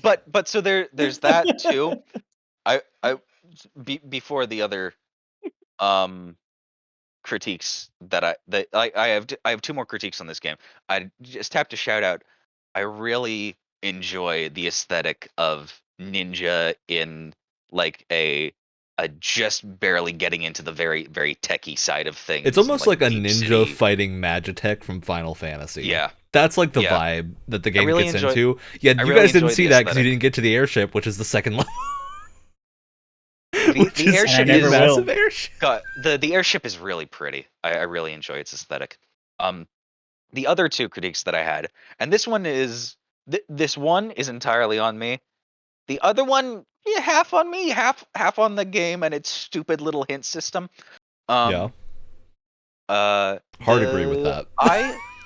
But so there's that too. Before the other critiques that I have two more critiques on this game. I just have to shout out, I really enjoy the aesthetic of ninja in like a just barely getting into the very, very techie side of things. It's almost like a Deep ninja City. fighting Magitech from Final Fantasy. Yeah. That's like the Yeah. vibe that the game really gets enjoy- into. Yeah, I you really guys didn't enjoy see the that because you aesthetic. didn't get to the airship, which is the second level. The Which is airship a is- massive airship. God, the airship is really pretty. I really enjoy its aesthetic. The other two critiques that I had, and this one is this one is entirely on me. The other one, half on me, half on the game and its stupid little hint system. Yeah. Hard agree with that.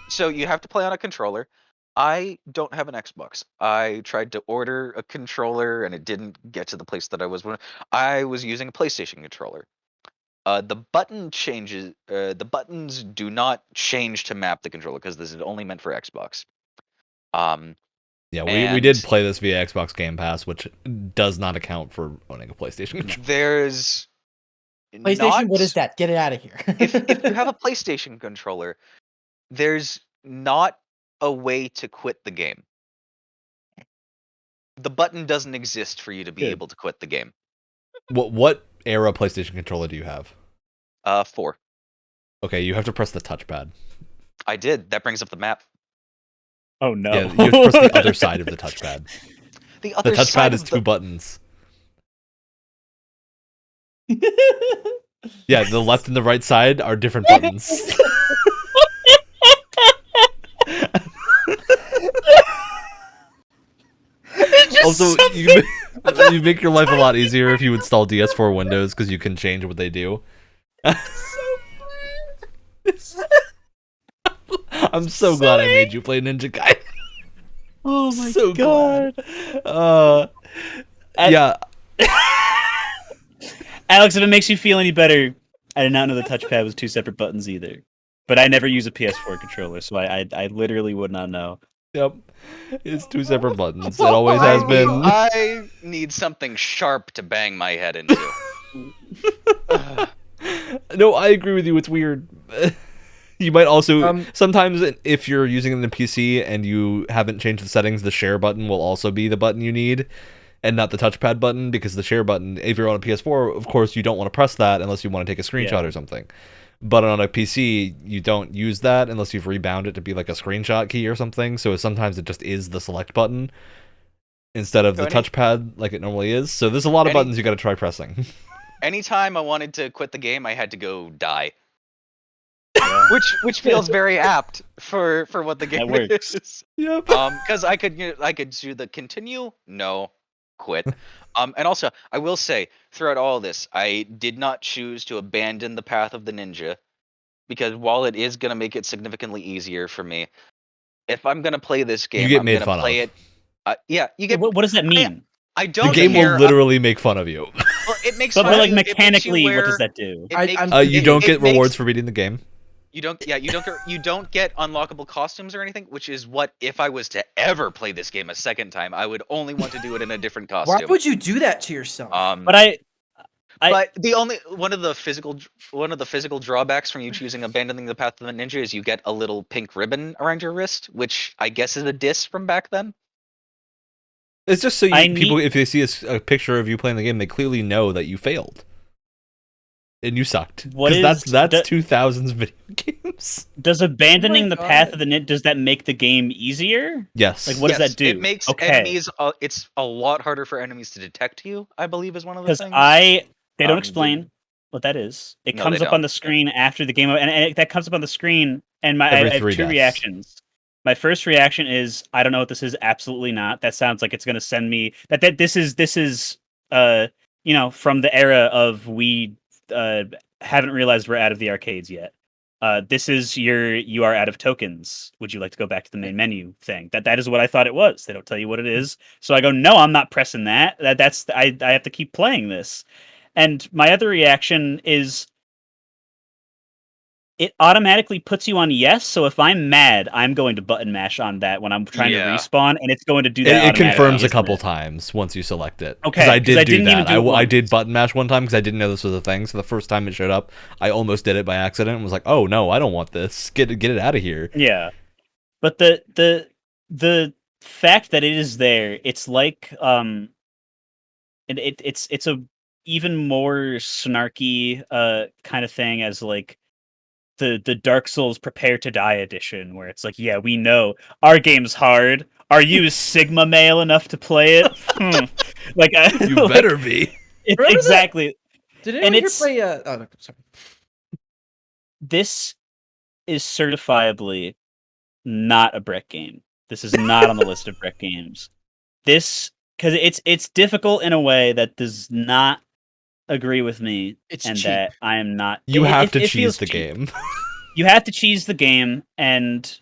So you have to play on a controller. I don't have an Xbox. I tried to order a controller and it didn't get to the place that I was. I was using a PlayStation controller. The button changes. The buttons do not change to map the controller because this is only meant for Xbox. Yeah, we did and- play this via Xbox Game Pass, which does not account for owning a PlayStation controller. There's PlayStation, what is that? Get it out of here. if you have a PlayStation controller, there's not a way to quit the game. The button doesn't exist for you to be Good. able to quit the game. What era PlayStation controller do you have? 4. Okay, you have to press the touchpad. I did. That brings up the map. Oh no! Yeah, you have to press the other side of the touchpad. The The other side touchpad is of two buttons. Yeah, the left and the right side are different buttons. Also, You make your life a lot easier if you install DS4 Windows because you can change what they do. I'm so glad I made you play Ninja Gaiden. Oh my So god. Yeah. Alex, if it makes you feel any better, I did not know the touchpad was 2 separate buttons either. But I never use a PS4 controller, so I literally would not know. Yep. It's 2 separate buttons. It always has been. I need something sharp to bang my head into. No, I agree with you. It's weird. You might also sometimes if you're using it in a PC and you haven't changed the settings, the share button will also be the button you need, and not the touchpad button, because the share button, if you're on a PS4, of course you don't want to press that unless you want to take a screenshot or something. But on a PC, you don't use that unless you've rebound it to be like a screenshot key or something. So sometimes it just is the select button instead of the touchpad like it normally is. So there's a lot of buttons you got to try pressing. Anytime I wanted to quit the game, I had to go die. Which feels very apt for what the game is. Yep. Because I could do the continue, no, quit. And also I will say throughout all this, I did not choose to abandon the path of the ninja, because while it is gonna make it significantly easier for me, if I'm gonna play this game, You get I'm made gonna fun play of. it. Yeah, you get. What does that mean? I don't. The game care. will literally make fun of you. Well, it makes. But fun like of you. It makes you mechanically, what wear- does that do? You don't get rewards for beating the game. You don't get unlockable costumes or anything, which is what, if I was to ever play this game a second time, I would only want to do it in a different costume. Why would you do that to yourself? But but the only one of the physical drawbacks from you choosing abandoning the path of the ninja is you get a little pink ribbon around your wrist, which I guess is a diss from back then. It's just so people, if they see a picture of you playing the game, they clearly know that you failed. And you sucked. Because that's 2000s video games. Does abandoning the path of the ninja, does that make the game easier? Yes. Like, what does that do? It makes enemies, it's a lot harder for enemies to detect you, I believe, is one of the things. Because they don't explain what that is. It comes up don't. on the screen after the game, and that comes up on the screen, and I have 2 deaths. reactions. My first reaction is, I don't know what this is. Absolutely not. That sounds like it's going to send me that this is from the era of we haven't realized we're out of the arcades yet. This is you are out of tokens. Would you like to go back to the main menu thing? That is what I thought it was. They don't tell you what it is. So I go, no, I'm not pressing that. I have to keep playing this. And my other reaction is, it automatically puts you on yes. So if I'm mad, I'm going to button mash on that when I'm trying to respawn, and it's going to do that. It confirms a couple times once you select it. Okay, because I did do that. I did button mash one time because I didn't know this was a thing. So the first time it showed up, I almost did it by accident and was like, "Oh no, I don't want this. Get it out of here." Yeah, but the fact that it is there, it's like it's a even more snarky kind of thing as like the Dark Souls Prepare to Die edition, where it's like, yeah, we know our game's hard. Are you Sigma male enough to play it? Like, you better be. Exactly. Did anyone here play? Sorry. This is certifiably not a Breck game. This is not on the list of Breck games. This, because it's difficult in a way that does not agree with me, and cheap. That I am not. You have to cheese the game. You have to cheese the game, and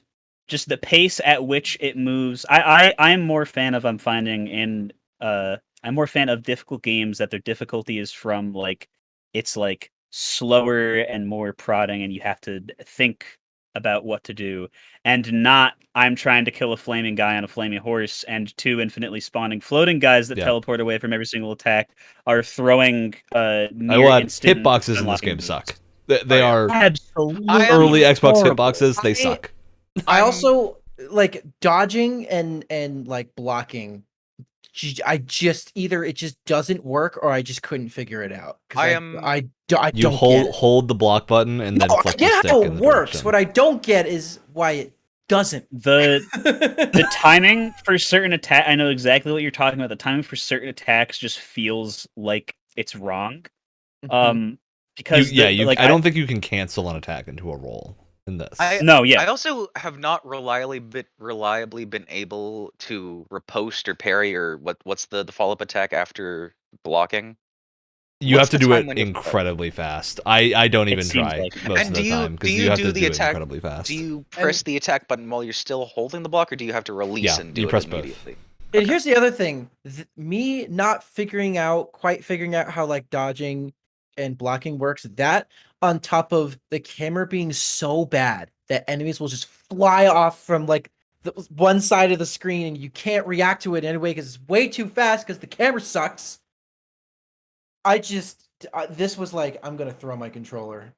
just the pace at which it moves. I'm more fan of. I'm finding I'm more fan of difficult games that their difficulty is from like it's like slower and more prodding, and you have to think about what to do, and not I'm trying to kill a flaming guy on a flaming horse, and 2 infinitely spawning floating guys that teleport away from every single attack are throwing hitboxes in this game suck. They are absolutely early Xbox hitboxes. They suck. I also like dodging and like blocking. I just either it just doesn't work or I just couldn't figure it out. I don't hold the block button and then flick the stick. How it works. What I don't get is why it doesn't. The timing for certain attack. I know exactly what you're talking about. The timing for certain attacks just feels like it's wrong. Because I don't think you can cancel an attack into a roll. in this. I also have not reliably been able to riposte or parry or what's the follow-up attack after blocking. You What's have to the do time it when you- incredibly fast. I don't even seems try like it. most And of do the you- time because do you you have do to the do it attack- incredibly fast. Do you press the attack button while you're still holding the block, or do you have to release and do you it press both. immediately? And here's the other thing: me not figuring out how like dodging and blocking works. That on top of the camera being so bad that enemies will just fly off from like the one side of the screen and you can't react to it anyway because it's way too fast because the camera sucks. This was like, I'm gonna throw my controller.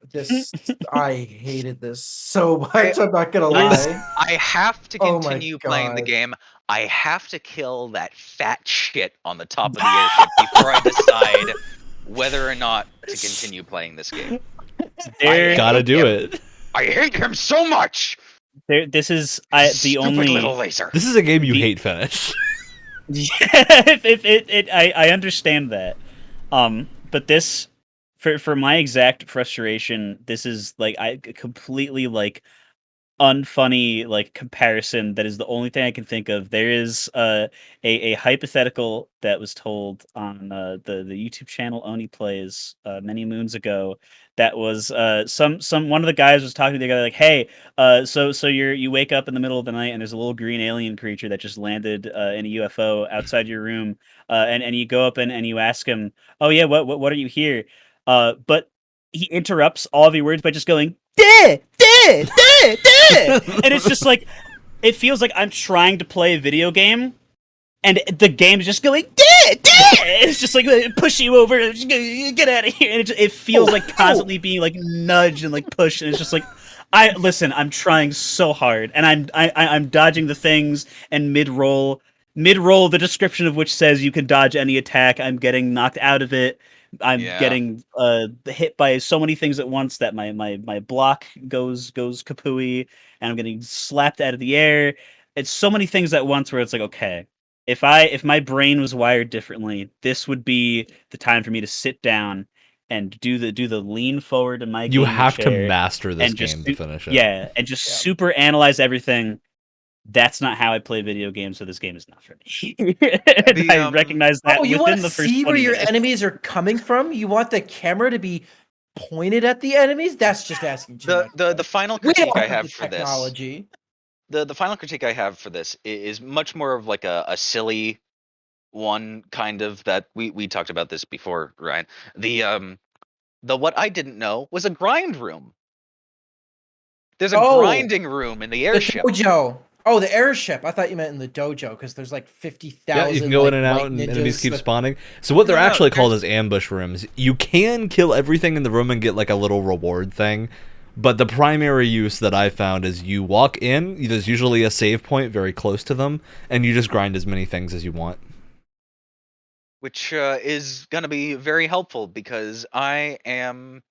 I hated this so much. I'm not gonna lie. I have to Oh my continue playing the God. game. I have to kill that fat shit on the top of the airship before I decide whether or not to continue playing this game. Gotta do it. I hate him so much. This is Stupid little laser. This is a game you hate finish. I understand that. But this, for my exact frustration, this is like I completely like unfunny like comparison that is the only thing I can think of. There is a hypothetical that was told on the YouTube channel Oni Plays many moons ago. That was one of the guys was talking to the guy like, hey, so you wake up in the middle of the night and there's a little green alien creature that just landed in a UFO outside your room, and you go up and you ask him, oh yeah, what are you here? But he interrupts all of your words by just going, "Duh, duh, duh, duh," and it's just like, it feels like I'm trying to play a video game, and the game is just going, "Duh, duh." It's just like push you over, get out of here, and it feels like constantly being like nudged and like pushed, and it's just like, I'm trying so hard, and I'm dodging the things, and mid roll, the description of which says you can dodge any attack. I'm getting knocked out of it. I'm getting hit by so many things at once that my block goes kapooey, and I'm getting slapped out of the air. It's so many things at once where it's like, okay, if my brain was wired differently, this would be the time for me to sit down and do the lean forward in my You gaming have to chair master this and game to finish it. Yeah, and just super analyze everything. That's not how I play video games, so this game is not for me. I recognize that. Oh, you want to see where your enemies are coming from? You want the camera to be pointed at the enemies? That's just asking too much. The final critique I have for technology. this. The final critique I have for this is much more of like a silly one, kind of, that we talked about this before, Ryan. The what I didn't know was a grind room. There's a grinding room in the airship. The dojo. Oh, the airship. I thought you meant in the dojo because there's like 50,000. Yeah, you can go in and out, and enemies keep spawning. So what they're actually called is ambush rooms. You can kill everything in the room and get like a little reward thing, but the primary use that I found is you walk in. There's usually a save point very close to them, and you just grind as many things as you want. Which is going to be very helpful because I am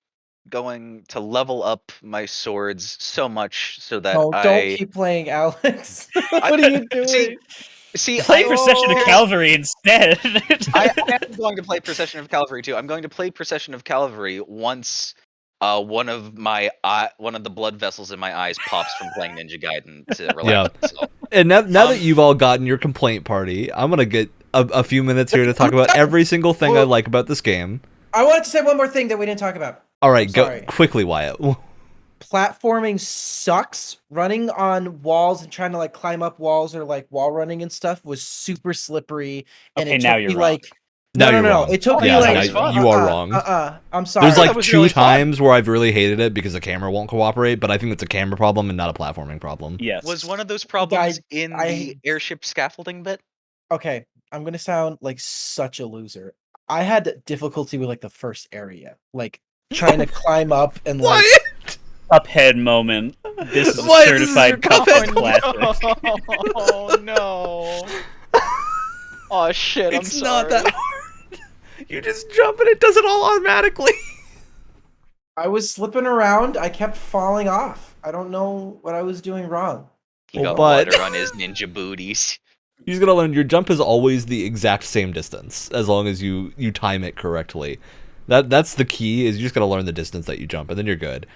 going to level up my swords so much so that don't keep playing, Alex. What are you doing? See, play Procession of Calvary instead. I am going to play Procession of Calvary too. I'm going to play Procession of Calvary once one of the blood vessels in my eyes pops from playing Ninja Gaiden to relax myself. And now that you've all gotten your complaint party, I'm gonna get a few minutes here to talk about every single thing I like about this game. I wanted to say one more thing that we didn't talk about. All right, go quickly, Wyatt. Platforming sucks. Running on walls and trying to like climb up walls or like wall running and stuff was super slippery. And it took me like no. It took me like you are wrong. I'm sorry. There's like two times where I've really hated it because the camera won't cooperate, but I think it's a camera problem and not a platforming problem. Yes. Was one of those problems in the airship scaffolding bit? Okay, I'm gonna sound like such a loser. I had difficulty with like the first area, like trying to climb up and like Cuphead moment. This is a certified Cuphead classic. Oh no! Oh shit! I'm sorry. It's not that hard. You just jump and it does it all automatically. I was slipping around. I kept falling off. I don't know what I was doing wrong. He got water on his ninja booties. He's gonna learn your jump is always the exact same distance as long as you time it correctly. That's the key. Is you just gotta learn the distance that you jump, and then you're good.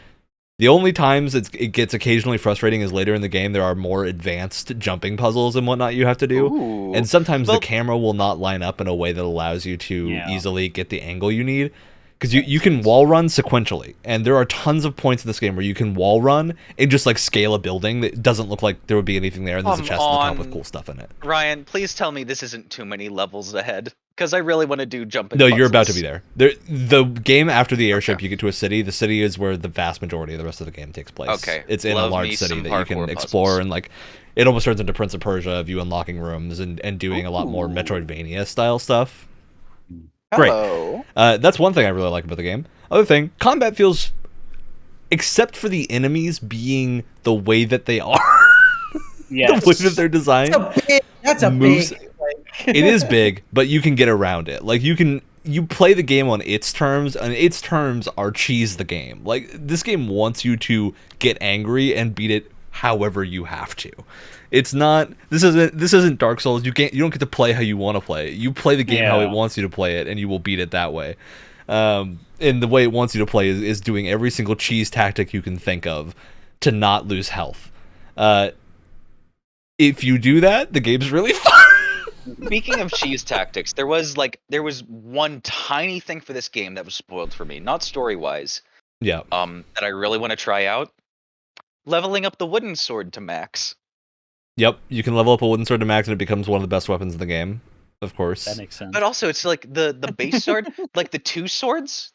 The only times it gets occasionally frustrating is later in the game. There are more advanced jumping puzzles and whatnot you have to do. Ooh. And sometimes Well- the camera will not line up in a way that allows you to Yeah. easily get the angle you need. Because you can wall run sequentially. And there are tons of points in this game where you can wall run and just like scale a building that doesn't look like there would be anything there. And there's a Come chest at the top with on. cool stuff in it. Ryan, please tell me this isn't too many levels ahead, because I really want to do jumping. No, you're about to be puzzles. there. The game after the airship, Okay. you get to a city. The city is where the vast majority of the rest of the game takes place. Okay. It's in Love a large me city some that you can parkour explore, puzzles. and like it almost turns into Prince of Persia of you unlocking rooms and doing a lot more Ooh. Metroidvania style stuff. Great. Hello. That's one thing I really like about the game. Other thing, combat feels, except for the enemies being the way that they are, Yes. the way that they're designed. That's a moves- big. It is big, but you can get around it. Like you play the game on its terms, and its terms are cheese the game. Like this game wants you to get angry and beat it however you have to. It's not this isn't Dark Souls. You don't get to play how you want to play it. You play the game how it Yeah. wants you to play it, and you will beat it that way. And the way it wants you to play is doing every single cheese tactic you can think of to not lose health. If you do that, the game's really fun. Speaking of cheese tactics, there was one tiny thing for this game that was spoiled for me, not story wise. Yeah. That I really want to try out. Leveling up the wooden sword to max. Yep, you can level up a wooden sword to max and it becomes one of the best weapons in the game, of course. That makes sense. But also, it's like the base sword, like the two swords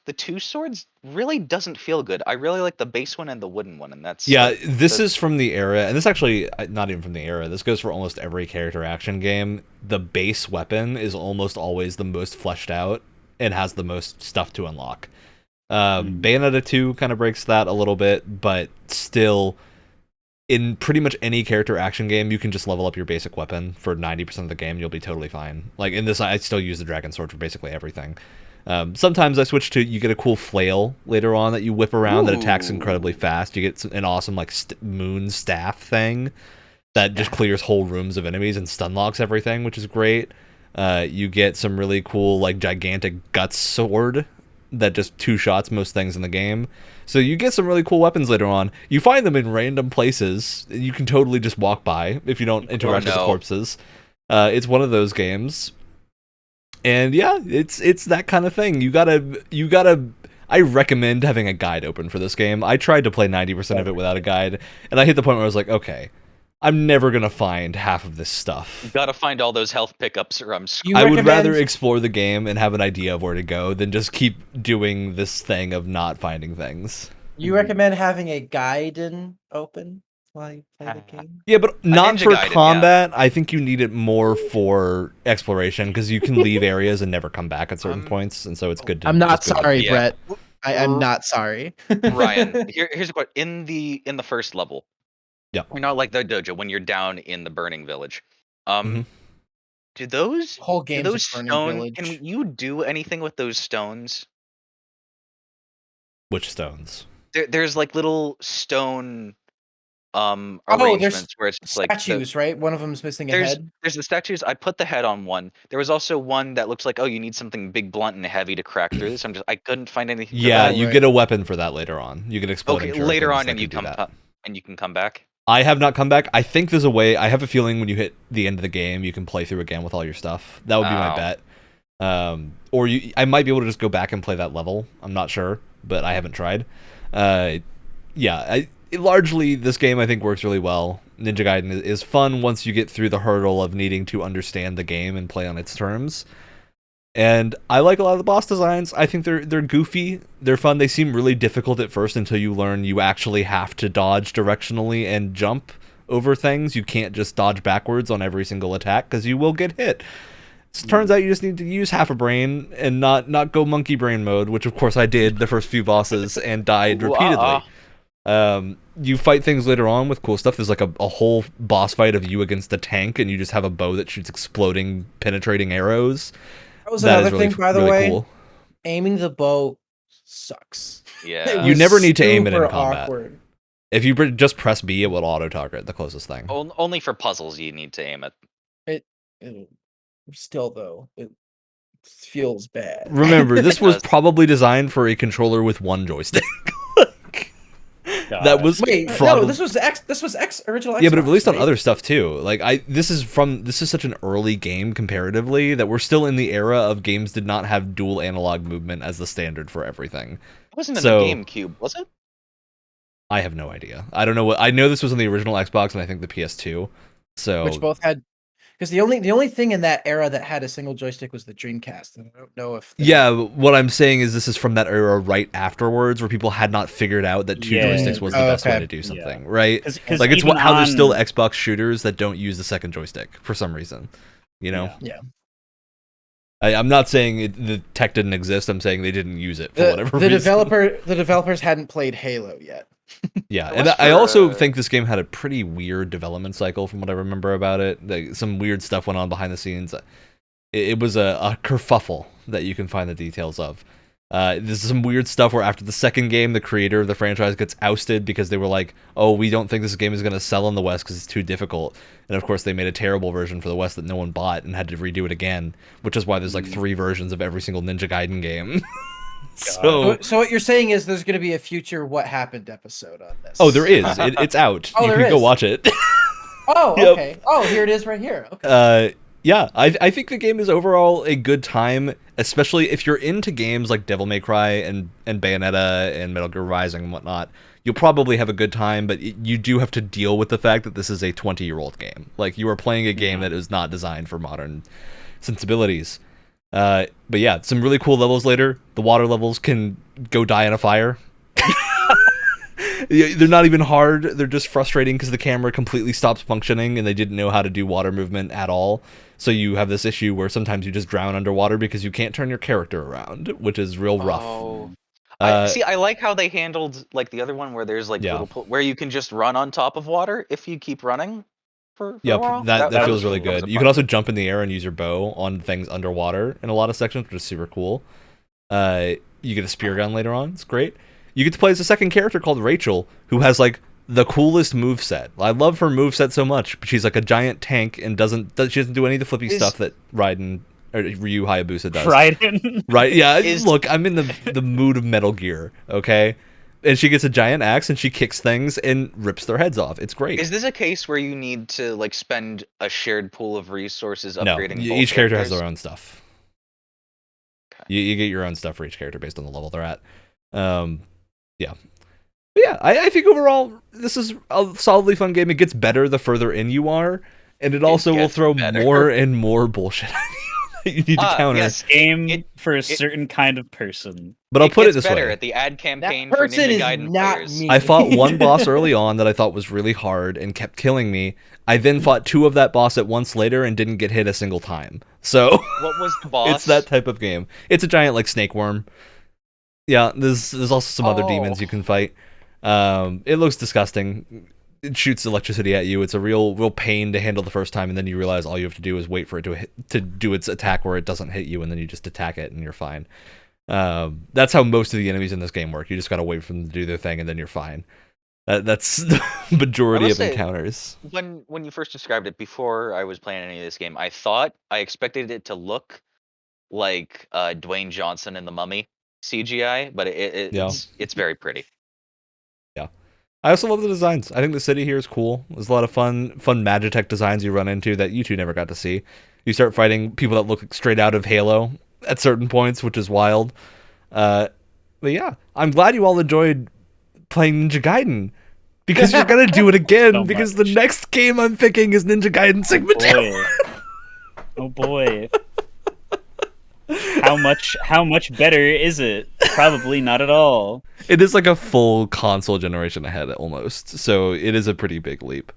really doesn't feel good. I really like the base one and the wooden one, and that's Yeah, like, this is from the era, and this actually, not even from the era, this goes for almost every character action game. The base weapon is almost always the most fleshed out and has the most stuff to unlock. Bayonetta 2 kind of breaks that a little bit, but still, in pretty much any character action game, you can just level up your basic weapon for 90% of the game, you'll be totally fine. Like in this, I still use the dragon sword for basically everything. Sometimes I switch to, you get a cool flail later on that you whip around that attacks incredibly fast. You get an awesome like moon staff thing that just clears whole rooms of enemies and stun locks everything, which is great. You get some really cool like gigantic guts sword that just two shots most things in the game. So you get some really cool weapons later on. You find them in random places. You can totally just walk by if you don't interact with the corpses. It's one of those games. And yeah, it's that kind of thing. You gotta I recommend having a guide open for this game. I tried to play 90% of it without a guide, and I hit the point where I was like, okay, I'm never gonna find half of this stuff. you gotta find all those health pickups, or I'm screwed. You I would rather recommend- explore the game and have an idea of where to go than just keep doing this thing of not finding things. You recommend having a Gaiden open while you play the game? Yeah, but not Ninja for Gaiden, combat. I think you need it more for exploration because you can leave areas and never come back at certain points, and so it's good to. I'm not just go- sorry, Yeah. Brett. I'm not sorry. Ryan, here's a question. In the first level, Yeah. you're not like the dojo when you're down in the burning village. Mhm. Do those Whole do game's those a burning stone? village. Can you do anything with those stones? Which stones? There's like little stone there's arrangements where it's just like Statues, right? One of them's missing a head. there's the statues. I put the head on one. There was also one that looks like, oh, you need something big, blunt, and heavy to crack through this. I couldn't find anything. for Yeah, that. you right. get a weapon for that later on. You get exploding. Okay, later shurikens on, that and you can do come that. and you can come back. I have not come back. I think there's a way. I have a feeling when you hit the end of the game, you can play through again with all your stuff. That would be my Oh. bet. Or I might be able to just go back and play that level. I'm not sure, but I haven't tried. Largely, this game I think works really well. Ninja Gaiden is fun once you get through the hurdle of needing to understand the game and play on its terms. And I like a lot of the boss designs. I think they're goofy. They're fun. They seem really difficult at first until you learn you actually have to dodge directionally and jump over things. You can't just dodge backwards on every single attack because you will get hit. It turns out you just need to use half a brain and not go monkey brain mode, which of course I did the first few bosses and died repeatedly. You fight things later on with cool stuff. There's like a whole boss fight of you against a tank, and you just have a bow that shoots exploding, penetrating arrows. That was That is another really, thing, by the really way. cool. Aiming the bow sucks. Yeah. It You was never need to aim it in super combat. awkward. If you just press B, it will auto-target the closest thing. Only for puzzles you need to aim it. Still, though, it feels bad. Remember, this It was does. probably designed for a controller with one joystick. that was Wait, probably no, this was X original Xbox. yeah, but it released on right? other stuff too. Like this is such an early game comparatively that we're still in the era of games did not have dual analog movement as the standard for everything. It wasn't in So- the GameCube, was it? I have no idea. I don't know what I know. This was on the original Xbox and I think the PS2. So Which both had, because the only thing in that era that had a single joystick was the Dreamcast, and I don't know if yeah, what I'm saying is this is from that era right afterwards where people had not figured out that two Yeah. joysticks was the best way Okay. to do something, right? 'Cause Like it's even how there's still on- Xbox shooters that don't use the second joystick for some reason. You know, Yeah. I'm not saying the tech didn't exist. I'm saying they didn't use it for whatever the reason. the developers hadn't played Halo yet. Yeah, It and was I also for- think this game had a pretty weird development cycle from what I remember about it. Like, some weird stuff went on behind the scenes. It was a kerfuffle that you can find the details of. There's some weird stuff where after the second game, the creator of the franchise gets ousted because they were like, oh, we don't think this game is going to sell in the West because it's too difficult. And of course, they made a terrible version for the West that no one bought and had to redo it again, which is why there's like 3 versions of every single Ninja Gaiden game. So what you're saying is there's going to be a future What Happened episode on this. Oh, there is. It's out. Oh, you there can go is. watch it. Oh, Yep. okay. Oh, here it is right here. Okay. Yeah, I think the game is overall a good time, especially if you're into games like Devil May Cry and Bayonetta and Metal Gear Rising and whatnot. You'll probably have a good time, but you do have to deal with the fact that this is a 20-year-old game. Like, you are playing a game that is not designed for modern sensibilities. But yeah, some really cool levels later. The water levels can go die in a fire. They're not even hard. They're just frustrating because the camera completely stops functioning and they didn't know how to do water movement at all. So you have this issue where sometimes you just drown underwater because you can't turn your character around, which is real rough. Oh. Uh, I like how they handled like the other one where there's like Yeah. where you can just run on top of water if you keep running for a Yep, while. that was- feels really that was good. a You fun can also thing. jump in the air and use your bow on things underwater in a lot of sections, which is super cool. You get a spear gun later on. It's great. You get to play as a second character called Rachel, who has like the coolest moveset. I love her moveset so much, but she's like a giant tank and she doesn't do any of the flippy Is- stuff that Raiden or Ryu Hayabusa does. Raiden. Right? Yeah. Is- Look, I'm in the mood of Metal Gear. Okay. And she gets a giant axe and she kicks things and rips their heads off. It's great. Is this a case where you need to like spend a shared pool of resources No, upgrading? both each character has characters? their own stuff. Okay. You get your own stuff for each character based on the level they're at. Yeah. But yeah, I think overall this is a solidly fun game. It gets better the further in you are, and it also will gets throw better. more and more bullshit at you that you need to counter. Yes. Game for a certain kind of person. But I'll put it gets this better way. at the ad campaign That for person Ninja is Gaiden not players. me. I fought one boss early on that I thought was really hard and kept killing me. I then fought 2 of that boss at once later and didn't get hit a single time. So What was the boss? it's that type of game. It's a giant like snake worm. Yeah, there's also some other demons you can fight. It looks disgusting. It shoots electricity at you. It's a real pain to handle the first time, and then you realize all you have to do is wait for it to do its attack where it doesn't hit you, and then you just attack it and you're fine. That's how most of the enemies in this game work. You just gotta wait for them to do their thing, and then you're fine. That's the majority I will of say, encounters. When you first described it, before I was playing any of this game, I expected it to look like Dwayne Johnson in The Mummy CGI, but Yeah. it's very pretty. I also love the designs. I think the city here is cool. There's a lot of fun Magitech designs you run into that you two never got to see. You start fighting people that look straight out of Halo at certain points, which is wild. But yeah, I'm glad you all enjoyed playing Ninja Gaiden. Because you're gonna do it again, So because the much. next game I'm picking is Ninja Gaiden Sigma 2. Boy. Oh boy. How much better is it? Probably not at all. It is like a full console generation ahead almost, so it is a pretty big leap.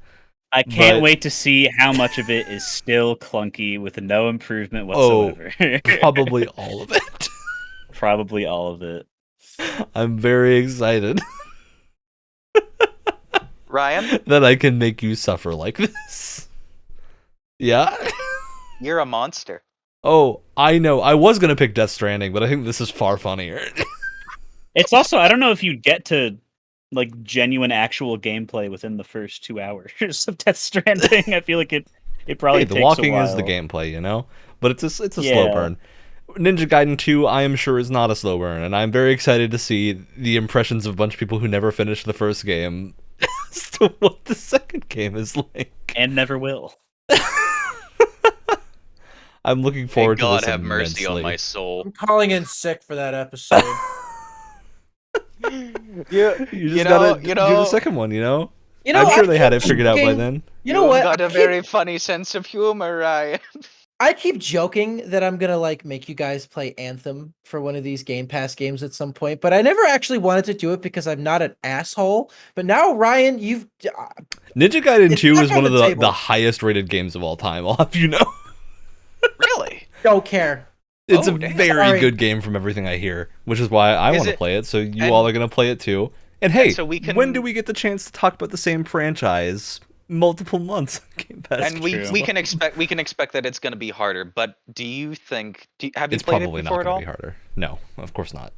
I can't But- wait to see how much of it is still clunky with no improvement Oh. whatsoever. Probably all of it. Probably all of it. I'm very excited Ryan, that I can make you suffer like this. Yeah? you're a monster. Oh, I know. I was gonna pick Death Stranding, but I think this is far funnier. It's also, I don't know if you get to like genuine actual gameplay within the first 2 hours of Death Stranding. I feel like it probably Hey, takes the walking a while. is the gameplay, you know? But it's a slow Yeah. burn. Ninja Gaiden 2, I am sure, is not a slow burn, and I'm very excited to see the impressions of a bunch of people who never finished the first game as to what the second game is like. And never will. I'm looking forward May God to this have mercy on immensely. my soul. I'm calling in sick for that episode. You just gotta do the second one, you know? You know, I'm sure I they had it keep figured out by joking- then. You know what? Got a I keep- very funny sense of humor, Ryan. I keep joking that I'm gonna like make you guys play Anthem for one of these Game Pass games at some point, but I never actually wanted to do it because I'm not an asshole. But now, Ryan, you've Ninja Gaiden It's 2 back is on one of the the table. highest rated games of all time, I'll have you know. Really? don't care. It's Oh, a damn. very Sorry. good game from everything I hear, which is why I Is want to it- play it, so you and- all are going to play it too. And hey, so we can- when do we get the chance to talk about the same franchise multiple months on Game Pass? And true. we can expect that it's going to be harder. But do you think? Have you It's played probably it not before going at to all? be harder. No, of course not.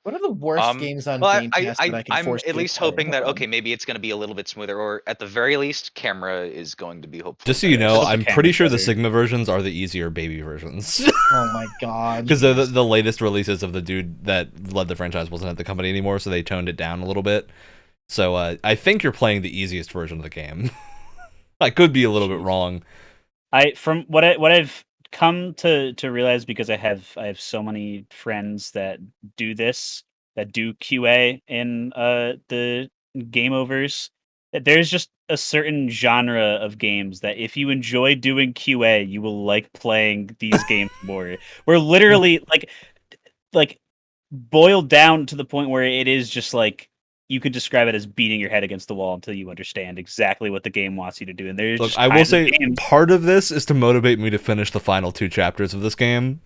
What are the worst games on Well, Game Pass that I can I'm force at you to least play? hoping that Hold on. okay, maybe it's going to be a little bit smoother, or at the very least, camera is going to be hopeful. Just so you know, hope the I'm pretty camera's sure the better. Sigma versions are the easier baby versions. Oh my god! Because the latest releases of the dude that led the franchise wasn't at the company anymore, so they toned it down a little bit. So I think you're playing the easiest version of the game. I could be a little bit wrong. From what I've come to realize, because I have so many friends that do this, that do QA in the game overs, that there's just a certain genre of games that if you enjoy doing QA, you will like playing these games more. We're literally like boiled down to the point where it is just like you could describe it as beating your head against the wall until you understand exactly what the game wants you to do. And there's Look, just I will kinds of say games- part of this is to motivate me to finish the final 2 chapters of this game.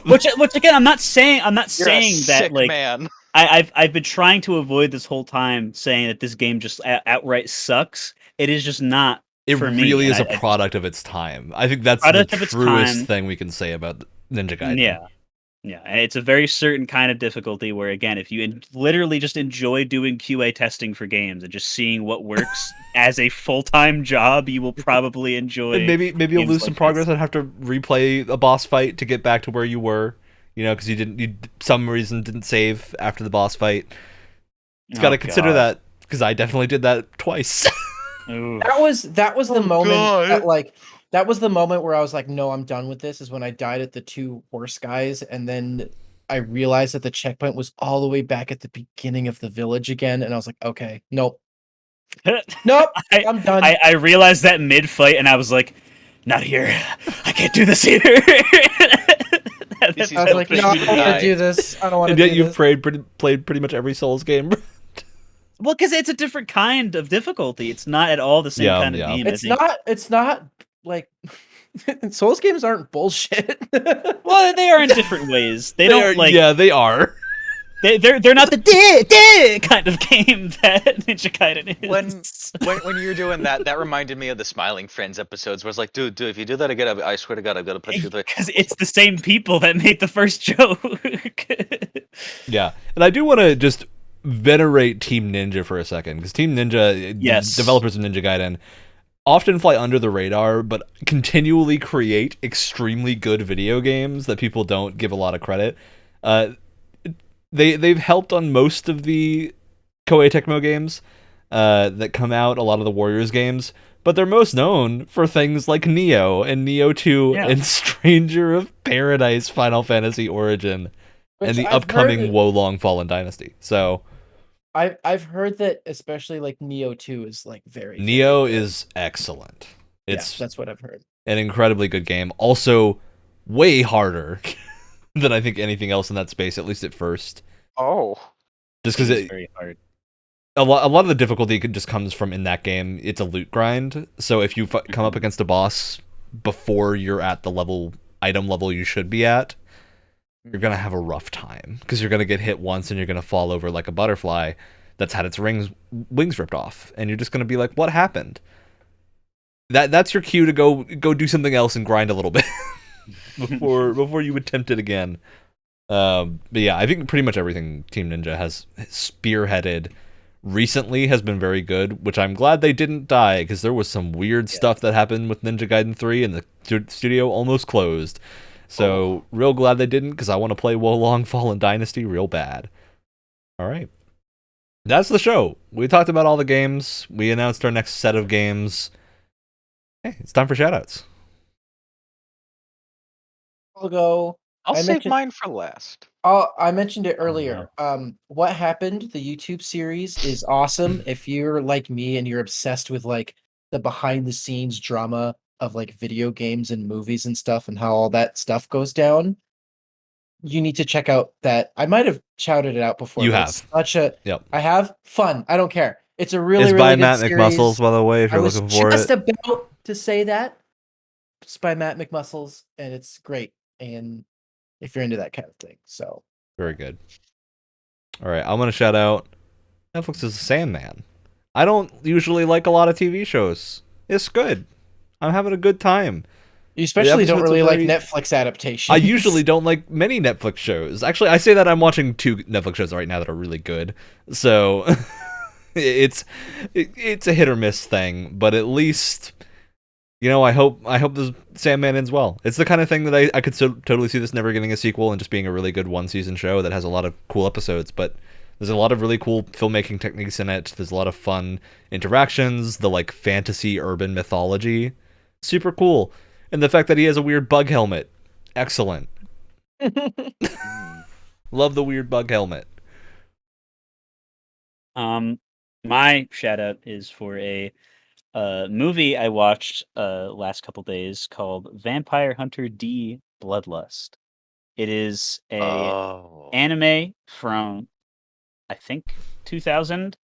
which again, I'm not saying You're a that sick like man. I've been trying to avoid this whole time saying that this game just outright sucks. It is just not It for me. really and is a I- product of its time. I think that's the Product of its truest time. thing we can say about Ninja Gaiden. Yeah, and it's a very certain kind of difficulty where, again, if you literally just enjoy doing QA testing for games and just seeing what works as a full-time job, you will probably enjoy. And maybe you'll games lose like some progress this. and have to replay a boss fight to get back to where you were. You know, because you some reason didn't save after the boss fight. It's got to consider God. that, because I definitely did that twice. Ooh. That was the Oh, moment God. that was the moment where I was like, no, I'm done with this. Is when I died at the 2 horse guys, and then I realized that the checkpoint was all the way back at the beginning of the village again, and I was like, okay, nope, I'm done. I realized that mid-fight, and I was like, not here. I can't do this either. This is I was like, hoping no, I you don't want die. to do this. I don't want to And do yet you've this. played pretty much every Souls game. Well, because it's a different kind of difficulty. It's not at all the same Yeah, kind of yeah. game. I think. It's not like Souls games aren't bullshit. Well, they are in different ways. They don't like. Yeah, they are. They're not the kind of game that Ninja Gaiden is. When you were doing that, that reminded me of the Smiling Friends episodes, where it's like, dude, if you do that again, I swear to God, I've got to put you through. Because it's the same people that made the first joke. Yeah, and I do want to just venerate Team Ninja for a second, because Team Ninja, Yes. developers of Ninja Gaiden, often fly under the radar, but continually create extremely good video games that people don't give a lot of credit. They've helped on most of the Koei Tecmo games that come out, a lot of the Warriors games, but they're most known for things like Neo and Neo 2 Yeah. and Stranger of Paradise Final Fantasy Origin and the I've upcoming heard- Wolong Fallen Dynasty. So I've heard that especially like Neo 2 is like very Neo very good. is excellent. It's that's what I've heard. an incredibly good game. Also, way harder than I think anything else in that space, at least at first. Oh, Just because It's very hard. a lot of the difficulty just comes from, in that game, it's a loot grind. So if you come up against a boss before you're at the item level you should be at, you're going to have a rough time, because you're going to get hit once and you're going to fall over like a butterfly that's had its wings ripped off, and you're just going to be like, what happened? That's your cue to go do something else and grind a little bit before you attempt it again. But yeah, I think pretty much everything Team Ninja has spearheaded recently has been very good, which I'm glad they didn't die, because there was some weird stuff that happened with Ninja Gaiden 3 and the studio almost closed. So real glad they didn't, because I want to play Wolong Fallen Dynasty real bad. All right. That's the show. We talked about all the games. We announced our next set of games. Hey, it's time for shoutouts. I'll go. I'll I save mentioned- mine for last. I mentioned it Oh, earlier. What happened? The YouTube series is awesome. If you're like me and you're obsessed with like the behind the scenes drama of like video games and movies and stuff and how all that stuff goes down, you need to check out that. I might have shouted it out before. You but have. it's such a. Yep. I have fun. I don't care. It's a really It's really by good Matt series. McMuscles, by the way, if I you're was looking for just it. about to say that. It's by Matt McMuscles, and it's great. And if you're into that kind of thing, so Very good. All right, I'm going to shout out Netflix's Sandman. I don't usually like a lot of TV shows. It's good. I'm having a good time. you especially don't episodes are really like very- Netflix adaptations. I usually don't like many Netflix shows. Actually, I say that I'm watching 2 Netflix shows right now that are really good. So it's a hit or miss thing, but at least I hope the Sandman ends well. It's the kind of thing that I could totally see this never getting a sequel and just being a really good 1-season show that has a lot of cool episodes, but there's a lot of really cool filmmaking techniques in it. There's a lot of fun interactions, the like fantasy urban mythology. Super cool. And the fact that he has a weird bug helmet. Excellent. Love the weird bug helmet. My shout out is for a movie I watched last couple days called Vampire Hunter D Bloodlust. It is a anime from I think 2000,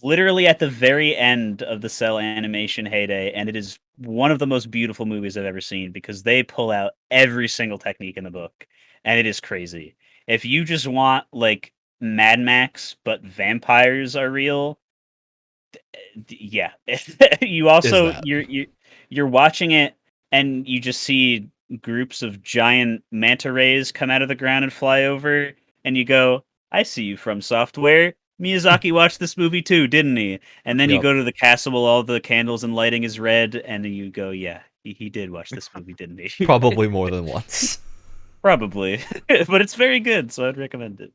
literally at the very end of the Cell animation heyday, and it is one of the most beautiful movies I've ever seen because they pull out every single technique in the book, and it is crazy. If you just want like Mad Max but vampires are real, yeah. You also you're watching it and you just see groups of giant manta rays come out of the ground and fly over, and you go, I see you from software. Miyazaki watched this movie too, didn't he? And then you go to the castle where all the candles and lighting is red, and then you go, yeah, he did watch this movie, didn't he? Probably more than once. Probably. But it's very good, so I'd recommend it.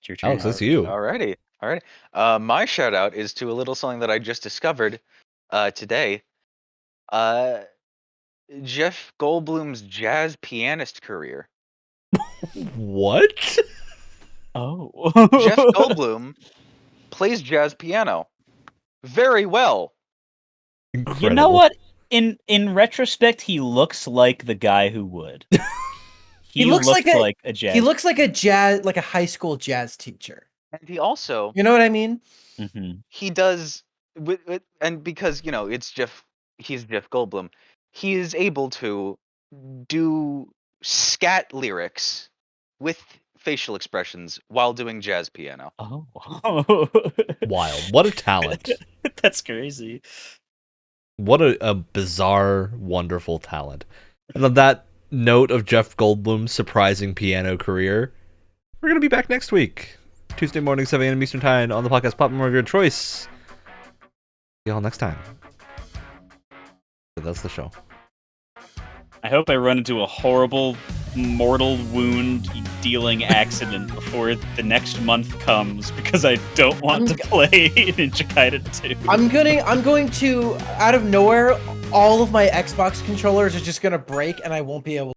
It's your turn. Alex, that's you. Alrighty. My shout out is to a little song that I just discovered today. Jeff Goldblum's jazz pianist career. What? Oh. Jeff Goldblum plays jazz piano very well. Incredible. You know what? In retrospect, he looks like the guy who would. He looks like a jazz. He looks like a high school jazz teacher. And he also, You know what I mean? Mm-hmm. he does, and because he's Jeff Goldblum, he is able to do scat lyrics with facial expressions while doing jazz piano. Oh. Wild. What a talent. That's crazy. What a bizarre, wonderful talent. And on that note of Jeff Goldblum's surprising piano career, we're going to be back next week. Tuesday morning, 7 a.m. Eastern Time on the podcast platform of your choice. See y'all next time. So that's the show. I hope I run into a horrible, mortal wound-dealing accident before the next month comes, because I don't want to play Ninja Gaiden 2. I'm going to, out of nowhere, all of my Xbox controllers are just gonna break, and I won't be able